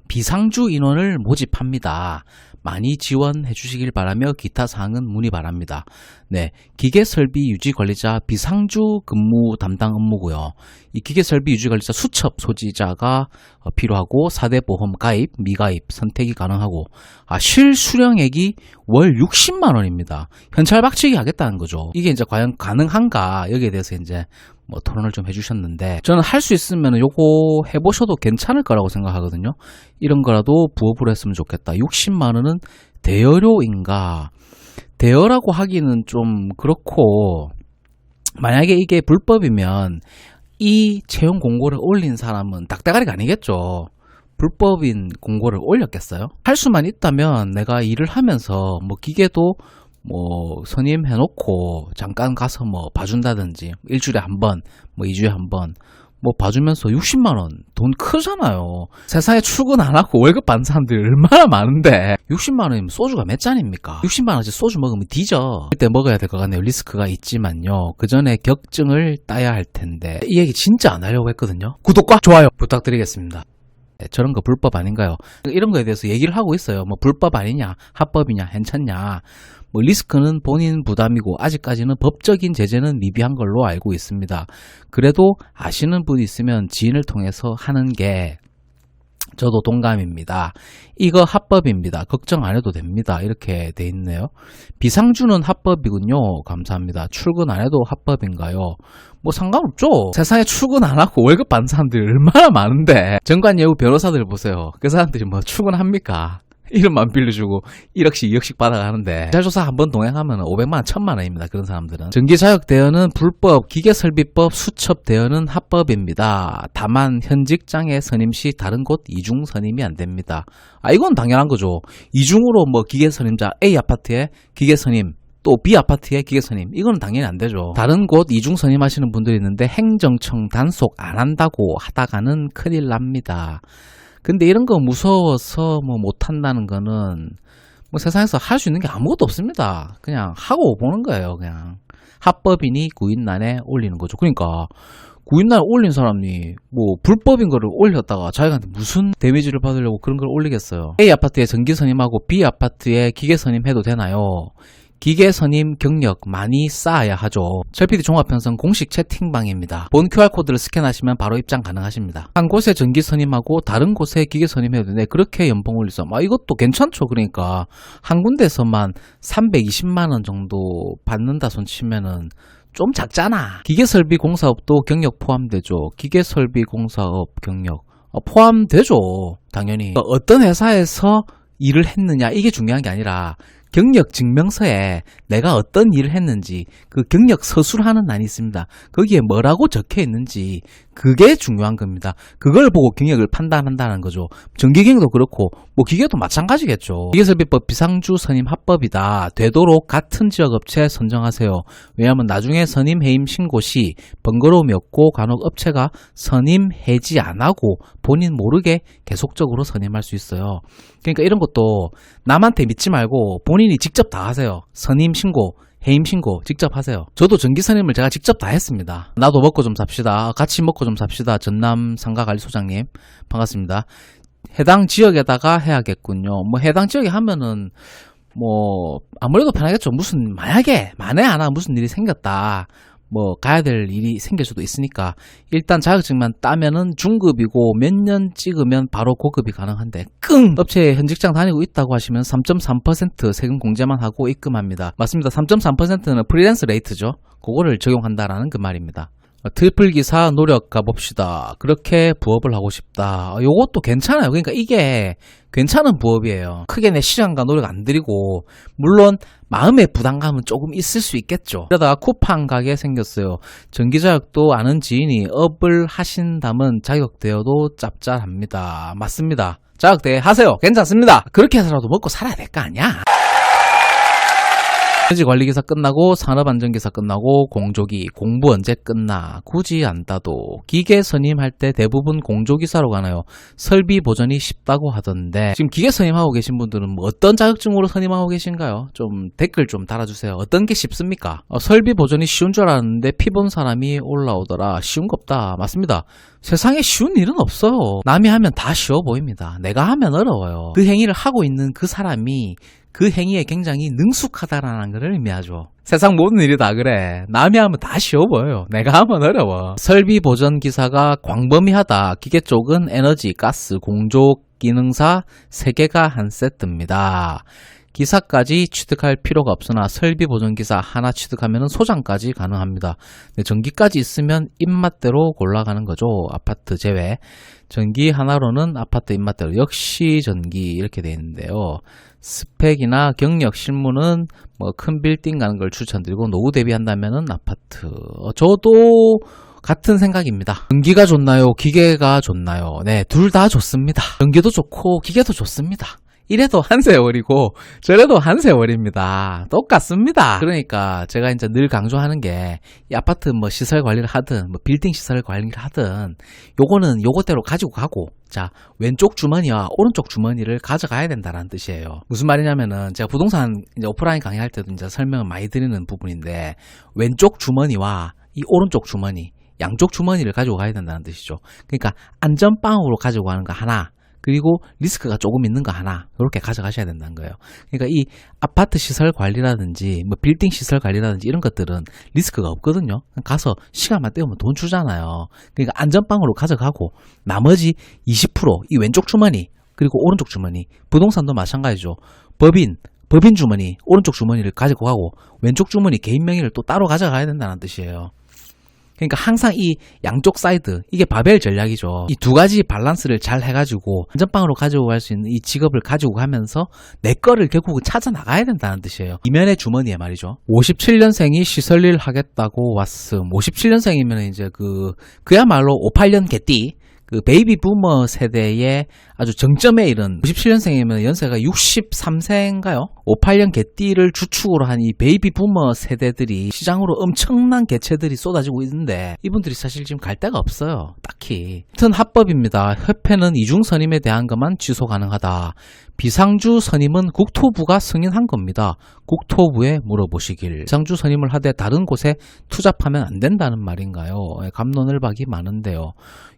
비상주 인원을 모집합니다. 많이 지원해 주시길 바라며 기타 사항은 문의 바랍니다. 네, 기계설비 유지관리자 비상주 근무 담당 업무고요. 이 기계설비 유지관리자 수첩 소지자가 필요하고 4대 보험 가입, 미가입 선택이 가능하고 실수령액이 월 60만 원입니다. 현찰박치기 하겠다는 거죠. 이게 이제 과연 가능한가, 여기에 대해서 이제 뭐 토론을 좀 해주셨는데, 저는 할 수 있으면 요거 해보셔도 괜찮을 거라고 생각하거든요. 이런 거라도 부업으로 했으면 좋겠다. 60만 원은 대여료인가? 대여라고 하기는 좀 그렇고, 만약에 이게 불법이면 이 채용 공고를 올린 사람은 닭대가리가 아니겠죠. 불법인 공고를 올렸겠어요? 할 수만 있다면 내가 일을 하면서 뭐 기계도 뭐 선임해놓고 잠깐 가서 뭐 봐준다든지 일주일에 한 번, 뭐 2주에 한 번 뭐 봐주면서 60만원 돈 크잖아요. 세상에 출근 안 하고 월급 받는 사람들이 얼마나 많은데 60만원이면 소주가 몇 잔입니까? 60만원짜리 소주 먹으면 뒤져. 그때 먹어야 될 것 같네요. 리스크가 있지만요. 그 전에 격증을 따야 할 텐데 이 얘기 진짜 안 하려고 했거든요. 구독과 좋아요 부탁드리겠습니다. 저런 거 불법 아닌가요? 이런 거에 대해서 얘기를 하고 있어요. 뭐 불법 아니냐, 합법이냐, 괜찮냐. 뭐 리스크는 본인 부담이고 아직까지는 법적인 제재는 미비한 걸로 알고 있습니다. 그래도 아시는 분이 있으면 지인을 통해서 하는 게 저도 동감입니다. 이거 합법입니다. 걱정 안 해도 됩니다. 이렇게 돼 있네요. 비상주는 합법이군요. 감사합니다. 출근 안 해도 합법인가요? 뭐 상관없죠. 세상에 출근 안 하고 월급 받는 사람들이 얼마나 많은데 정관예우 변호사들 보세요. 그 사람들이 뭐 출근합니까? 이름만 빌려주고 1억씩 2억씩 받아가는데 자조사 한번 동행하면 500만원 1000만원입니다. 그런 사람들은. 전기자격대여는 불법, 기계설비법, 수첩대여는 합법입니다. 다만 현직장의 선임 시 다른 곳 이중 선임이 안 됩니다. 이건 당연한 거죠. 이중으로 뭐 기계선임자 A 아파트에 기계선임 또 B 아파트에 기계선임 이거는 당연히 안 되죠. 다른 곳 이중 선임하시는 분들이 있는데 행정청 단속 안 한다고 하다가는 큰일 납니다. 근데 이런 거 무서워서 뭐 못한다는 거는 뭐 세상에서 할 수 있는 게 아무것도 없습니다. 그냥 하고 보는 거예요. 그냥 합법이니 구인란에 올리는 거죠. 그러니까 구인란에 올린 사람이 뭐 불법인 거를 올렸다가 자기한테 무슨 데미지를 받으려고 그런 걸 올리겠어요. A 아파트에 전기 선임하고 B 아파트에 기계 선임해도 되나요? 기계 선임 경력 많이 쌓아야 하죠. 철PD 종합편성 공식 채팅방입니다. 본 QR코드를 스캔하시면 바로 입장 가능하십니다. 한 곳에 전기 선임하고 다른 곳에 기계 선임해도 되는데 그렇게 연봉 올리서 이것도 괜찮죠. 그러니까 한 군데서만 320만원 정도 받는다 손 치면은 좀 작잖아. 기계설비 공사업도 경력 포함되죠. 기계설비 공사업 경력 포함되죠. 당연히. 어떤 회사에서 일을 했느냐 이게 중요한 게 아니라 경력 증명서에 내가 어떤 일을 했는지 그 경력 서술하는 난이 있습니다. 거기에 뭐라고 적혀 있는지 그게 중요한 겁니다. 그걸 보고 경력을 판단한다는 거죠. 전기경력도 그렇고 뭐 기계도 마찬가지겠죠. 기계설비법 비상주 선임 합법이다. 되도록 같은 지역업체 선정하세요. 왜냐하면 나중에 선임 해임 신고 시 번거로움이 없고 간혹 업체가 선임 해지 안 하고 본인 모르게 계속적으로 선임할 수 있어요. 그러니까 이런 것도 남한테 믿지 말고 본인이 직접 다 하세요. 선임 신고, 해임 신고 직접 하세요. 저도 전기 선임을 제가 직접 다 했습니다. 나도 먹고 좀 삽시다. 같이 먹고 좀 삽시다. 전남 상가관리소장님 반갑습니다. 해당 지역에다가 해야겠군요. 뭐 해당 지역에 하면은 뭐 아무래도 편하겠죠. 무슨 만약에 만에 하나 무슨 일이 생겼다. 뭐 가야 될 일이 생길 수도 있으니까 일단 자격증만 따면은 중급이고 몇 년 찍으면 바로 고급이 가능한데 업체에 현직장 다니고 있다고 하시면 3.3% 세금 공제만 하고 입금합니다. 맞습니다. 3.3%는 프리랜서 레이트죠. 그거를 적용한다라는 그 말입니다. 트리플 기사 노력 가봅시다. 그렇게 부업을 하고 싶다. 요것도 괜찮아요. 그러니까 이게 괜찮은 부업이에요. 크게 내 시간과 노력 안 들이고 물론 마음의 부담감은 조금 있을 수 있겠죠. 그러다가 쿠팡 가게 생겼어요. 전기자격도 아는 지인이 업을 하신다면 자격대여도 짭짤합니다. 맞습니다. 자격대여 하세요. 괜찮습니다. 그렇게 해서라도 먹고 살아야 될 거 아니야. 에너지관리기사 끝나고 산업안전기사 끝나고 공조기 공부 언제 끝나 굳이 안 따도 기계 선임할 때 대부분 공조기사로 가나요? 설비 보전이 쉽다고 하던데 지금 기계 선임하고 계신 분들은 뭐 어떤 자격증으로 선임하고 계신가요? 좀 댓글 좀 달아주세요. 어떤 게 쉽습니까? 설비 보전이 쉬운 줄 알았는데 피본 사람이 올라오더라. 쉬운 거 없다. 맞습니다. 세상에 쉬운 일은 없어요. 남이 하면 다 쉬워 보입니다. 내가 하면 어려워요. 그 행위를 하고 있는 그 사람이 그 행위에 굉장히 능숙하다라는 것을 의미하죠. 세상 모든 일이 다 그래. 남이 하면 다 쉬워 보여요. 내가 하면 어려워. 설비 보전 기사가 광범위하다. 기계 쪽은 에너지, 가스, 공조 기능사 3개가 한 세트입니다. 기사까지 취득할 필요가 없으나 설비 보전 기사 하나 취득하면 소장까지 가능합니다. 전기까지 있으면 입맛대로 골라가는 거죠. 아파트 제외. 전기 하나로는 아파트 입맛대로 역시 전기 이렇게 되어 있는데요. 스펙이나 경력 실무는 뭐 큰 빌딩 가는 걸 추천드리고 노후 대비한다면은 아파트. 저도 같은 생각입니다. 전기가 좋나요? 기계가 좋나요? 네, 둘 다 좋습니다. 전기도 좋고 기계도 좋습니다. 이래도 한 세월이고 저래도 한 세월입니다. 똑같습니다. 그러니까 제가 이제 늘 강조하는 게 이 아파트 뭐 시설 관리를 하든 뭐 빌딩 시설 관리를 하든 요거는 요거대로 가지고 가고, 자, 왼쪽 주머니와 오른쪽 주머니를 가져가야 된다는 뜻이에요. 무슨 말이냐면은 제가 부동산 이제 오프라인 강의할 때도 이제 설명을 많이 드리는 부분인데, 왼쪽 주머니와 이 오른쪽 주머니, 양쪽 주머니를 가지고 가야 된다는 뜻이죠. 그러니까 안전빵으로 가지고 가는 거 하나, 그리고 리스크가 조금 있는 거 하나, 이렇게 가져가셔야 된다는 거예요. 그러니까 이 아파트 시설 관리라든지 뭐 빌딩 시설 관리라든지 이런 것들은 리스크가 없거든요. 가서 시간만 때우면 돈 주잖아요. 그러니까 안전빵으로 가져가고, 나머지 20% 이 왼쪽 주머니 그리고 오른쪽 주머니, 부동산도 마찬가지죠. 법인 주머니, 오른쪽 주머니를 가지고 가고, 왼쪽 주머니 개인 명의를 또 따로 가져가야 된다는 뜻이에요. 그러니까 항상 이 양쪽 사이드, 이게 바벨 전략이죠. 이 두 가지 밸런스를 잘 해가지고 안전빵으로 가지고 갈 수 있는 이 직업을 가지고 가면서 내 거를 결국은 찾아 나가야 된다는 뜻이에요. 이면의 주머니에 말이죠. 57년생이 시설일 하겠다고 왔음. 57년생이면 이제 그야말로 58년 개띠, 그 베이비 부머 세대의 아주 정점에 이른, 97년생이면 연세가 63세인가요? 58년 개띠를 주축으로 한 이 베이비 부머 세대들이 시장으로 엄청난 개체들이 쏟아지고 있는데, 이분들이 사실 지금 갈 데가 없어요. 딱히. 하여튼 합법입니다. 협회는 이중 선임에 대한 것만 취소 가능하다. 비상주 선임은 국토부가 승인한 겁니다. 국토부에 물어보시길. 비상주 선임을 하되 다른 곳에 투잡하면 안 된다는 말인가요? 갑론을박이 많은데요.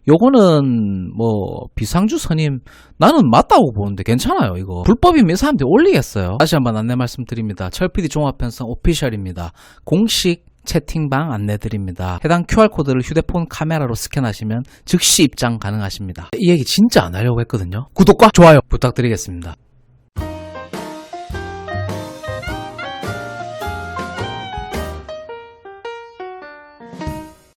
요거는 뭐 비상주 선임 나는 맞다고 보는데 괜찮아요. 이거 불법이면 이 사람들이 올리겠어요. 다시 한번 안내 말씀드립니다. 철PD 종합편성 오피셜입니다. 공식 채팅방 안내드립니다. 해당 QR코드를 휴대폰 카메라로 스캔하시면 즉시 입장 가능하십니다. 이 얘기 진짜 안 하려고 했거든요. 구독과 좋아요 부탁드리겠습니다.